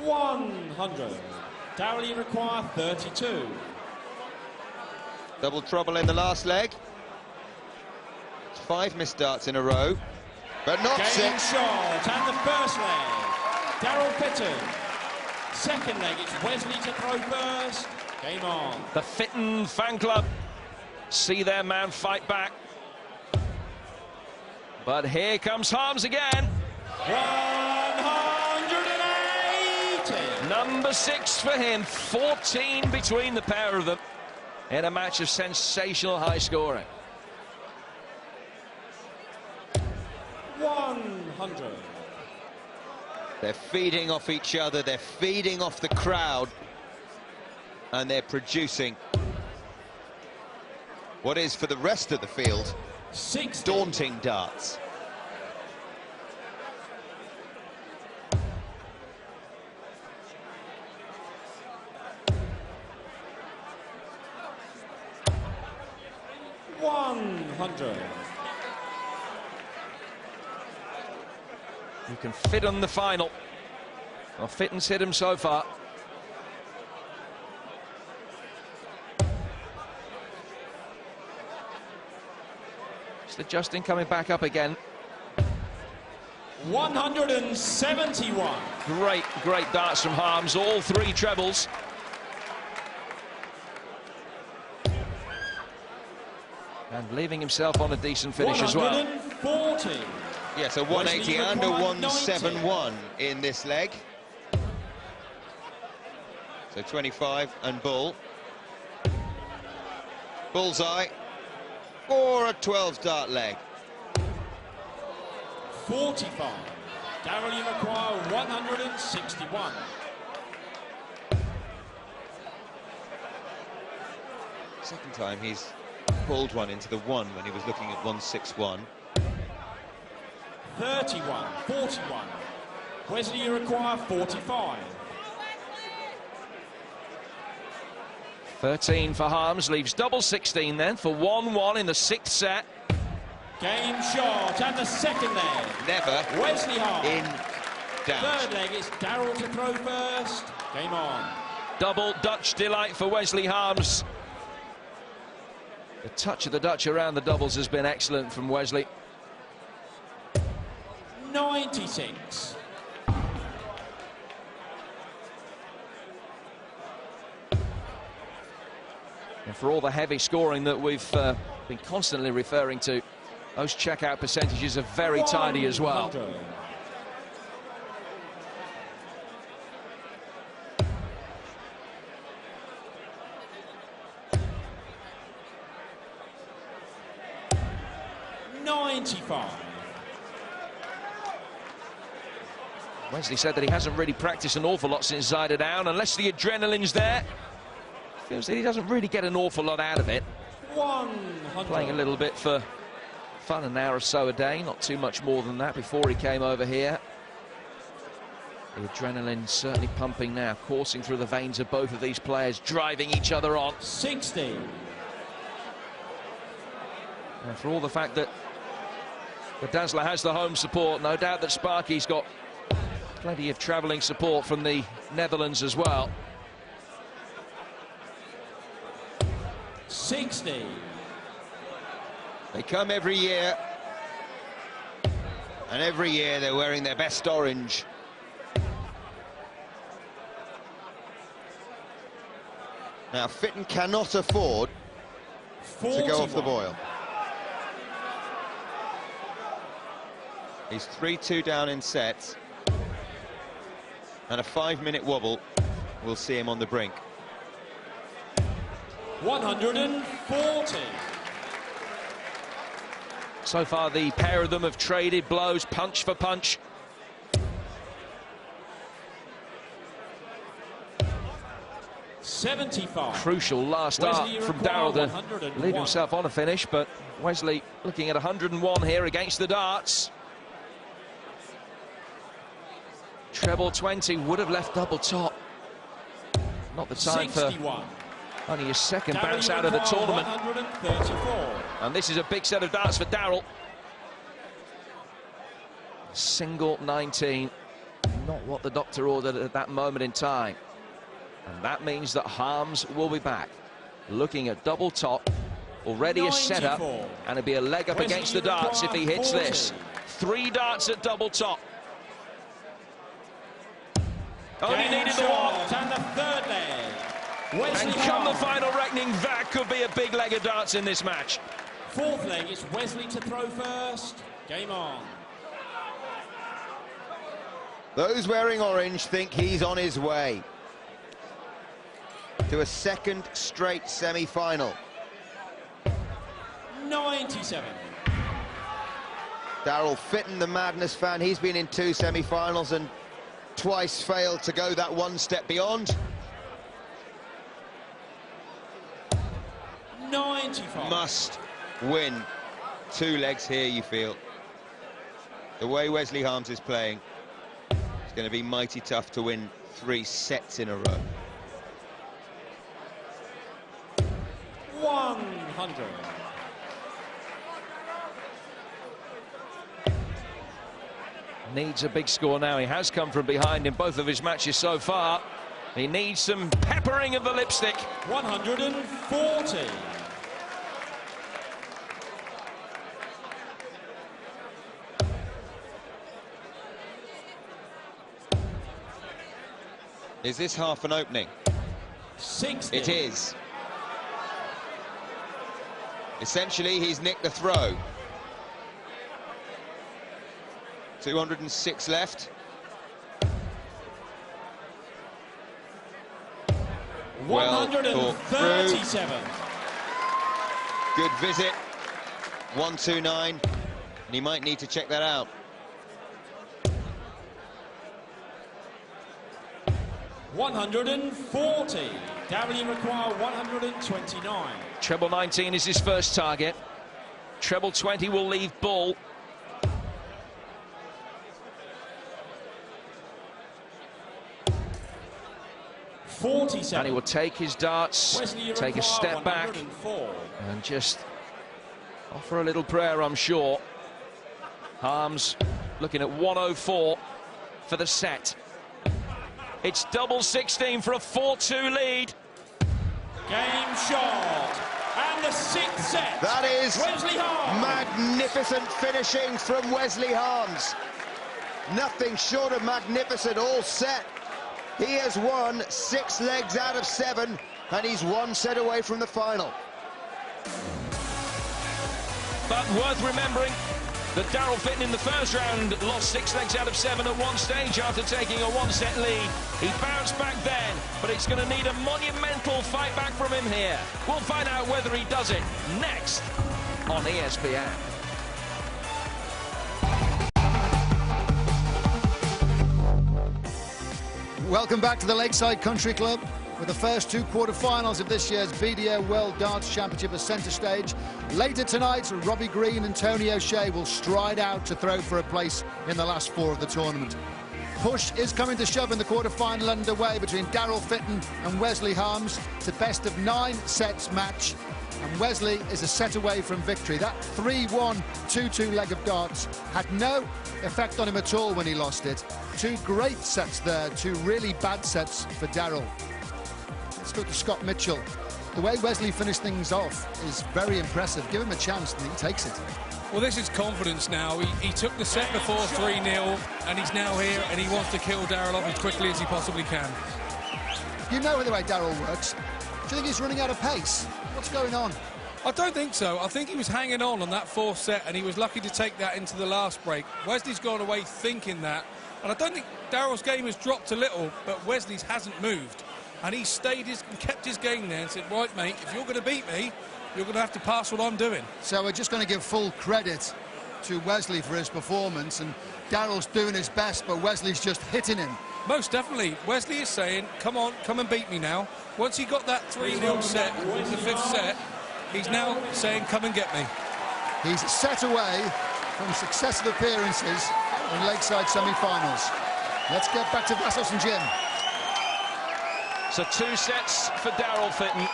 100. 100. Darrell, you require 32. Double trouble in the last leg. 5 missed darts in a row, but not Game 6. shot, and the first leg, Darrell Fitton. Second leg, it's Wesley to throw first. Game on. The Fitton fan club see their man fight back. But here comes Harms again. 180. Number 6 for him, 14 between the pair of them in a match of sensational high scoring. 100. They're feeding off each other, they're feeding off the crowd, and they're producing what is, for the rest of the field, 60. daunting darts. You can fit on the final. Well, Fitton's hit him so far. Mr. Justin coming back up again. 171. Great darts from Harms, all 3 trebles. And leaving himself on a decent finish as well. 140. Yes, a 180 and a 171 in this leg. So 25 and bull. Bullseye for a 12 dart leg. 45. Darrell, you require 161. Second time he's pulled one into the 1 when he was looking at 161. 31, 41. Wesley, you require 45. 13 for Harms, leaves double 16 then for 1-1 in the 6th set. Game shot, and the second leg. Never Wesley Harms. in doubt. Third leg, it's Darrell to throw first. Game on. Double Dutch delight for Wesley Harms. The touch of the Dutch around the doubles has been excellent from Wesley. 96. And for all the heavy scoring that we've been constantly referring to, those checkout percentages are very tidy as well. 100. Wesley said that he hasn't really practiced an awful lot since Zyder down. Unless the adrenaline's there, feels that he doesn't really get an awful lot out of it. 100. Playing a little bit for fun, an hour or so a day, not too much more than that before he came over here. The adrenaline certainly pumping now, coursing through the veins of both of these players, driving each other on. 60. And for all the fact that the Dazzler has the home support, no doubt that Sparky's got plenty of travelling support from the Netherlands as well. 60. They come every year, and every year they're wearing their best orange. Now Fitton cannot afford to go off the boil. He's 3-2 down in sets, and a 5-minute wobble will see him on the brink. 140. So far the pair of them have traded blows, punch for punch. $75. Crucial last Wesley dart from require Darrell to 101. leave himself on a finish, but Wesley looking at 101 here against the darts. Treble 20 would have left double top. Not the time 61. for only his second Darrell, bounce you out of the require tournament. 134. And this is a big set of darts for Darrell. Single 19, not what the doctor ordered at that moment in time. And that means that Harms will be back. Looking at double top, already a setup, and it'll be a leg up against the darts if he hits 40. this. 3 darts at double top. Only needed the one. And the third leg. Wesley And come the Harms. final reckoning, that could be a big leg of darts in this match. Fourth leg, it's Wesley to throw first. Game on. Those wearing orange think he's on his way to a second straight semi-final. 97. Daryl Fitton, the Madness fan, he's been in 2 semi-finals and twice failed to go that one step beyond. 95. Must win 2 legs here, you feel. The way Wesley Harms is playing, it's going to be mighty tough to win 3 sets in a row. 100. Needs a big score now. He has come from behind in both of his matches so far. He needs some peppering of the lipstick. 140. Is this half an opening? 60. It is. Essentially, he's nicked the throw. 206 left. Well thought 137. Good visit. 129. And he might need to check that out. $140. W require 129. Treble 19 is his first target. Treble 20 will leave Bull. And he will take his darts, Wesley, take a step back, and just offer a little prayer, I'm sure. Harms looking at 104 for the set. It's double 16 for a 4-2 lead. Game shot. And the 6th set. That is Wesley Harms. Magnificent finishing from Wesley Harms. Nothing short of magnificent all set. He has won 6 legs out of 7, and he's 1 set away from the final. But worth remembering that Daryl Fitton in the first round lost 6 legs out of 7 at one stage after taking a 1-set lead. He bounced back then, but it's going to need a monumental fight back from him here. We'll find out whether he does it next on ESPN. Welcome back to the Lakeside Country Club, with the first 2 quarter-finals of this year's BDO World Darts Championship as centre stage. Later tonight, Robbie Green and Tony O'Shea will stride out to throw for a place in the last 4 of the tournament. Push is coming to shove in the quarter-final underway between Daryl Fitton and Wesley Harms. It's a best-of-9 sets match, and Wesley is a set away from victory. That 3-1, 2-2 leg of darts had no effect on him at all when he lost it. 2 great sets there, 2 really bad sets for Daryl. Let's go to Scott Mitchell. The way Wesley finished things off is very impressive. Give him a chance and he takes it. Well, this is confidence now. He took the set before 3-0, and he's now here, and he wants to kill Daryl off as quickly as he possibly can. You know the way Daryl works. Do you think he's running out of pace? What's going on? I don't think so. I think he was hanging on that 4th set, and he was lucky to take that into the last break. Wesley's gone away thinking that, and I don't think Daryl's game has dropped a little, but Wesley's hasn't moved. And he stayed and kept his game there and said, right, mate, if you're going to beat me, you're going to have to pass what I'm doing. So we're just going to give full credit to Wesley for his performance, and Daryl's doing his best, but Wesley's just hitting him. Most definitely. Wesley is saying, come on, come and beat me now. Once he got that 3-0 set, the 5th set, he's now saying, come and get me. He's set away from successive appearances in Lakeside semi-finals. Let's get back to Vassos and Jim. So 2 sets for Daryl Fitton,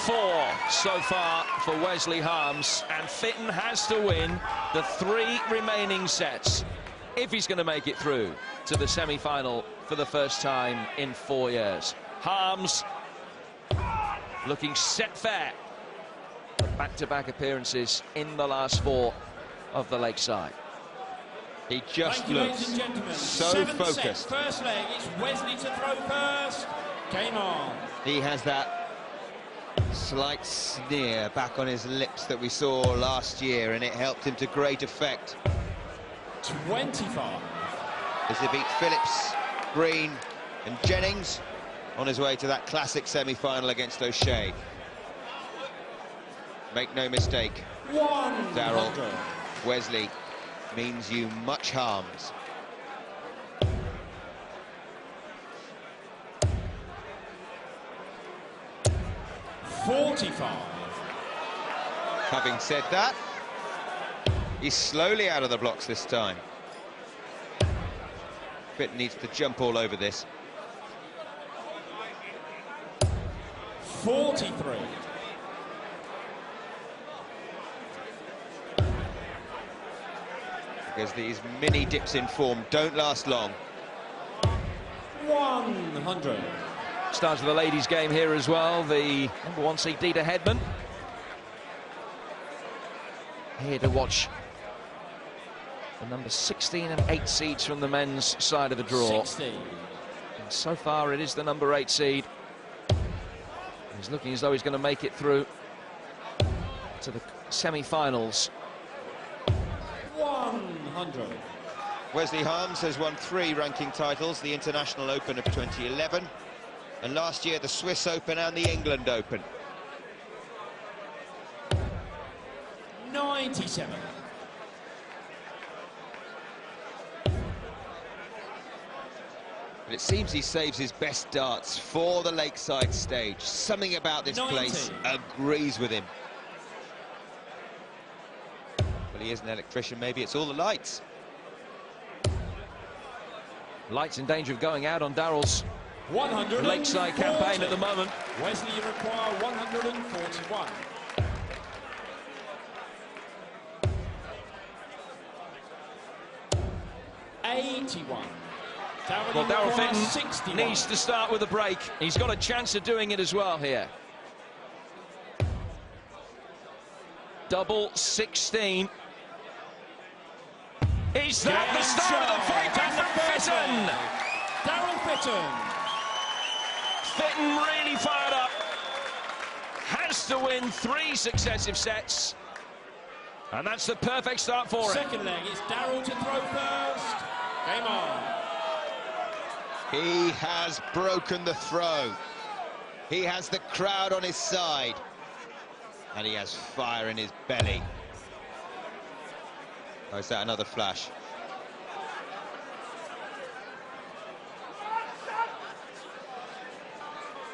4 so far for Wesley Harms, and Fitton has to win the 3 remaining sets if he's going to make it through. to the semi-final for the first time in 4 years. Harms looking set fair. Back-to-back appearances in the last 4 of the Lakeside. He just looks so Seventh focused. Set, first leg, it's Wesley to throw first. Game on. He has that slight sneer back on his lips that we saw last year, and it helped him to great effect. 25. As he beat Phillips, Green and Jennings on his way to that classic semi-final against O'Shea. Make no mistake, Darryl, Wesley means you much harms. .45. Having said that, he's slowly out of the blocks this time. Fitton needs to jump all over this. 43. Because these mini dips in form don't last long. 100. Start of the ladies' game here as well. The #1 seed Dita Hedman here to watch the number 16 and 8 seeds from the men's side of the draw. 16. And so far it is the number 8 seed. He's looking as though he's going to make it through to the semi-finals. 100. Wesley Harms has won 3 ranking titles, the International Open of 2011, and last year the Swiss Open and the England Open. 97. But it seems he saves his best darts for the Lakeside stage. Something about this 90. place agrees with him. Well, he is an electrician, maybe it's all the lights. Lights in danger of going out on Darryl's 140. Lakeside campaign at the moment. Wesley, you require 141. Well, Darryl Fitton 61. needs to start with a break. He's got a chance of doing it as well here. Double 16. Is that the start of the fight for Fitton? Darryl Fitton. Fitton really fired up. Has to win 3 successive sets. And that's the perfect start for him. Second leg, it's Darryl to throw first. Game on. He has broken the throw. He has the crowd on his side. And he has fire in his belly. Oh, is that another flash?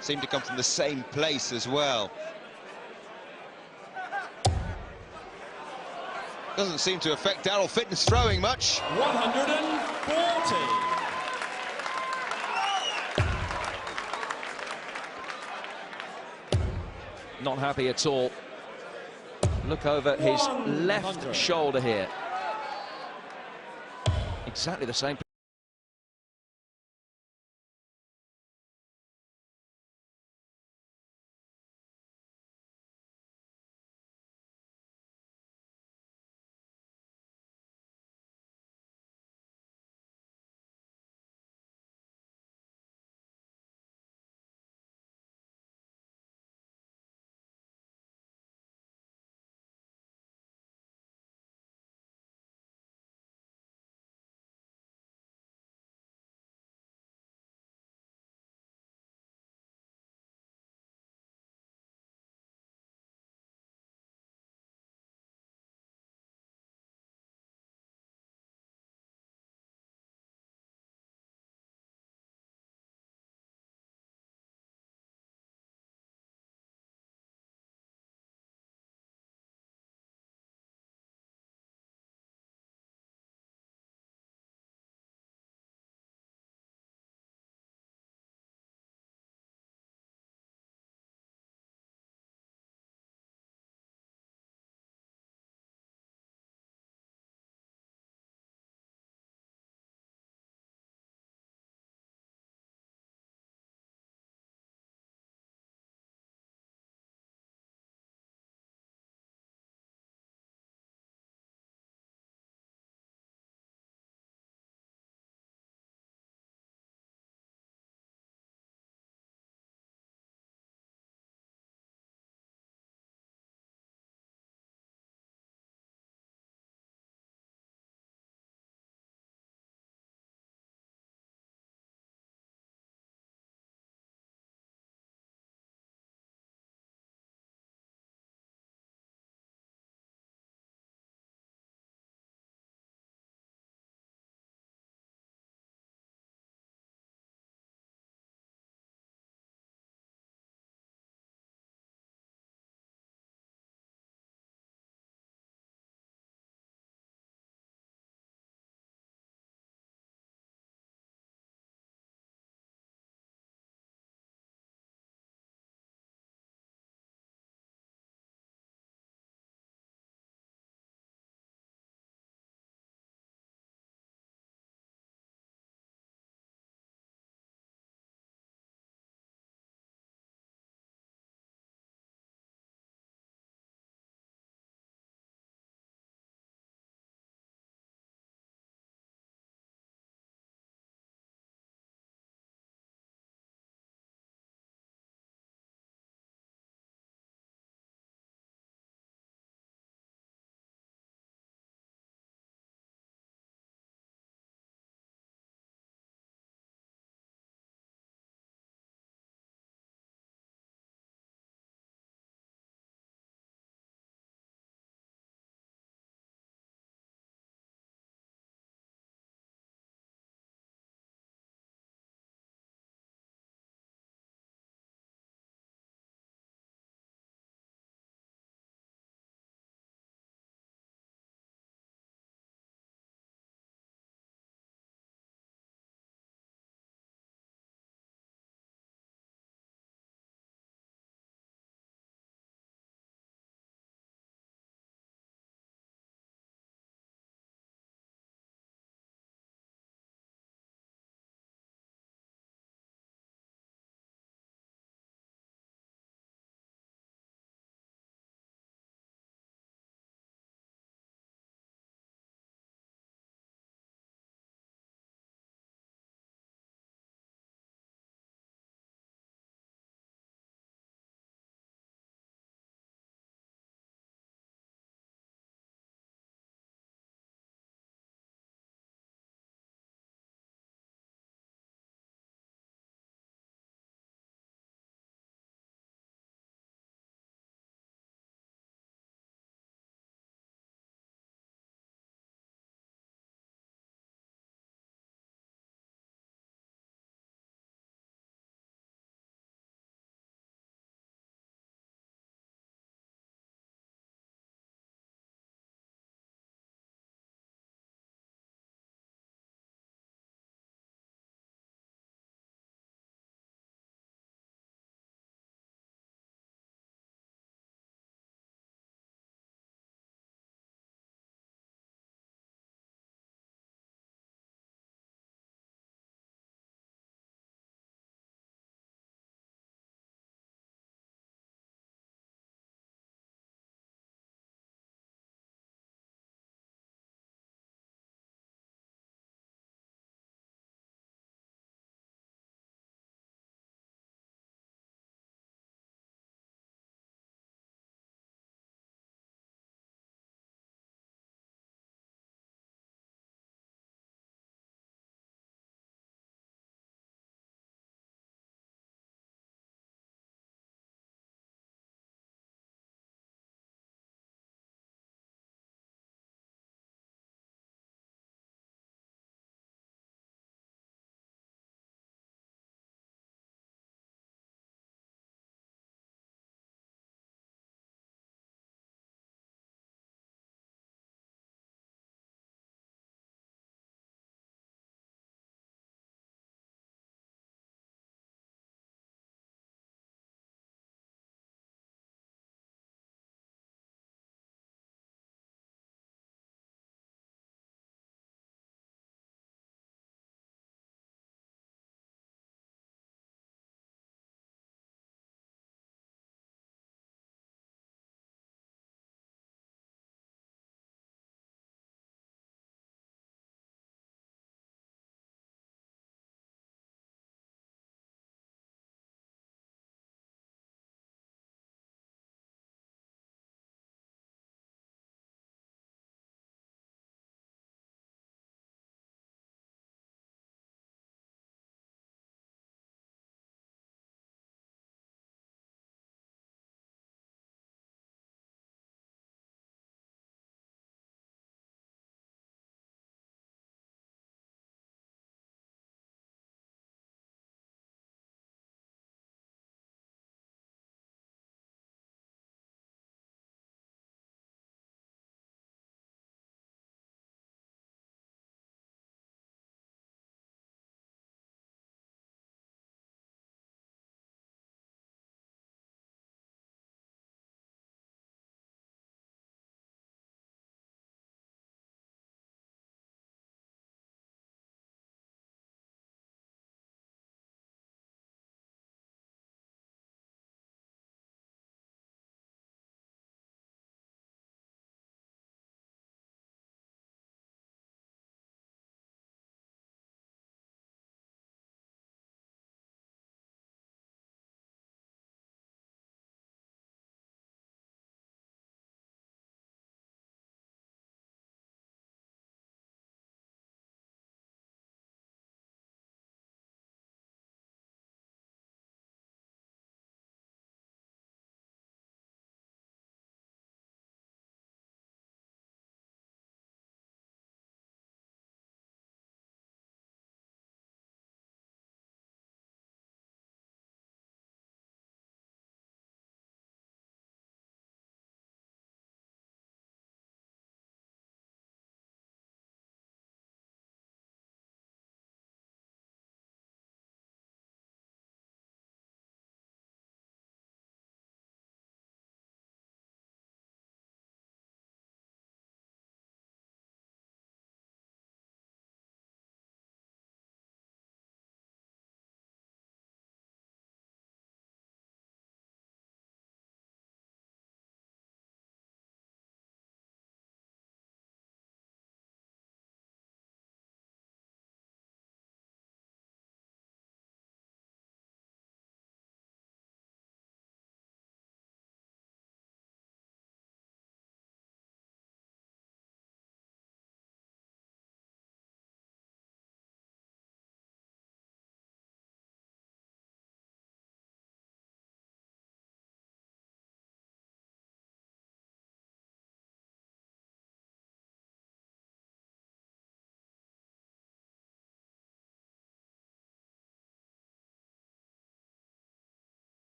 Seemed to come from the same place as well. Doesn't seem to affect Darryl Fitton's throwing much. 140. Not happy at all. Look over his left shoulder here. Exactly the same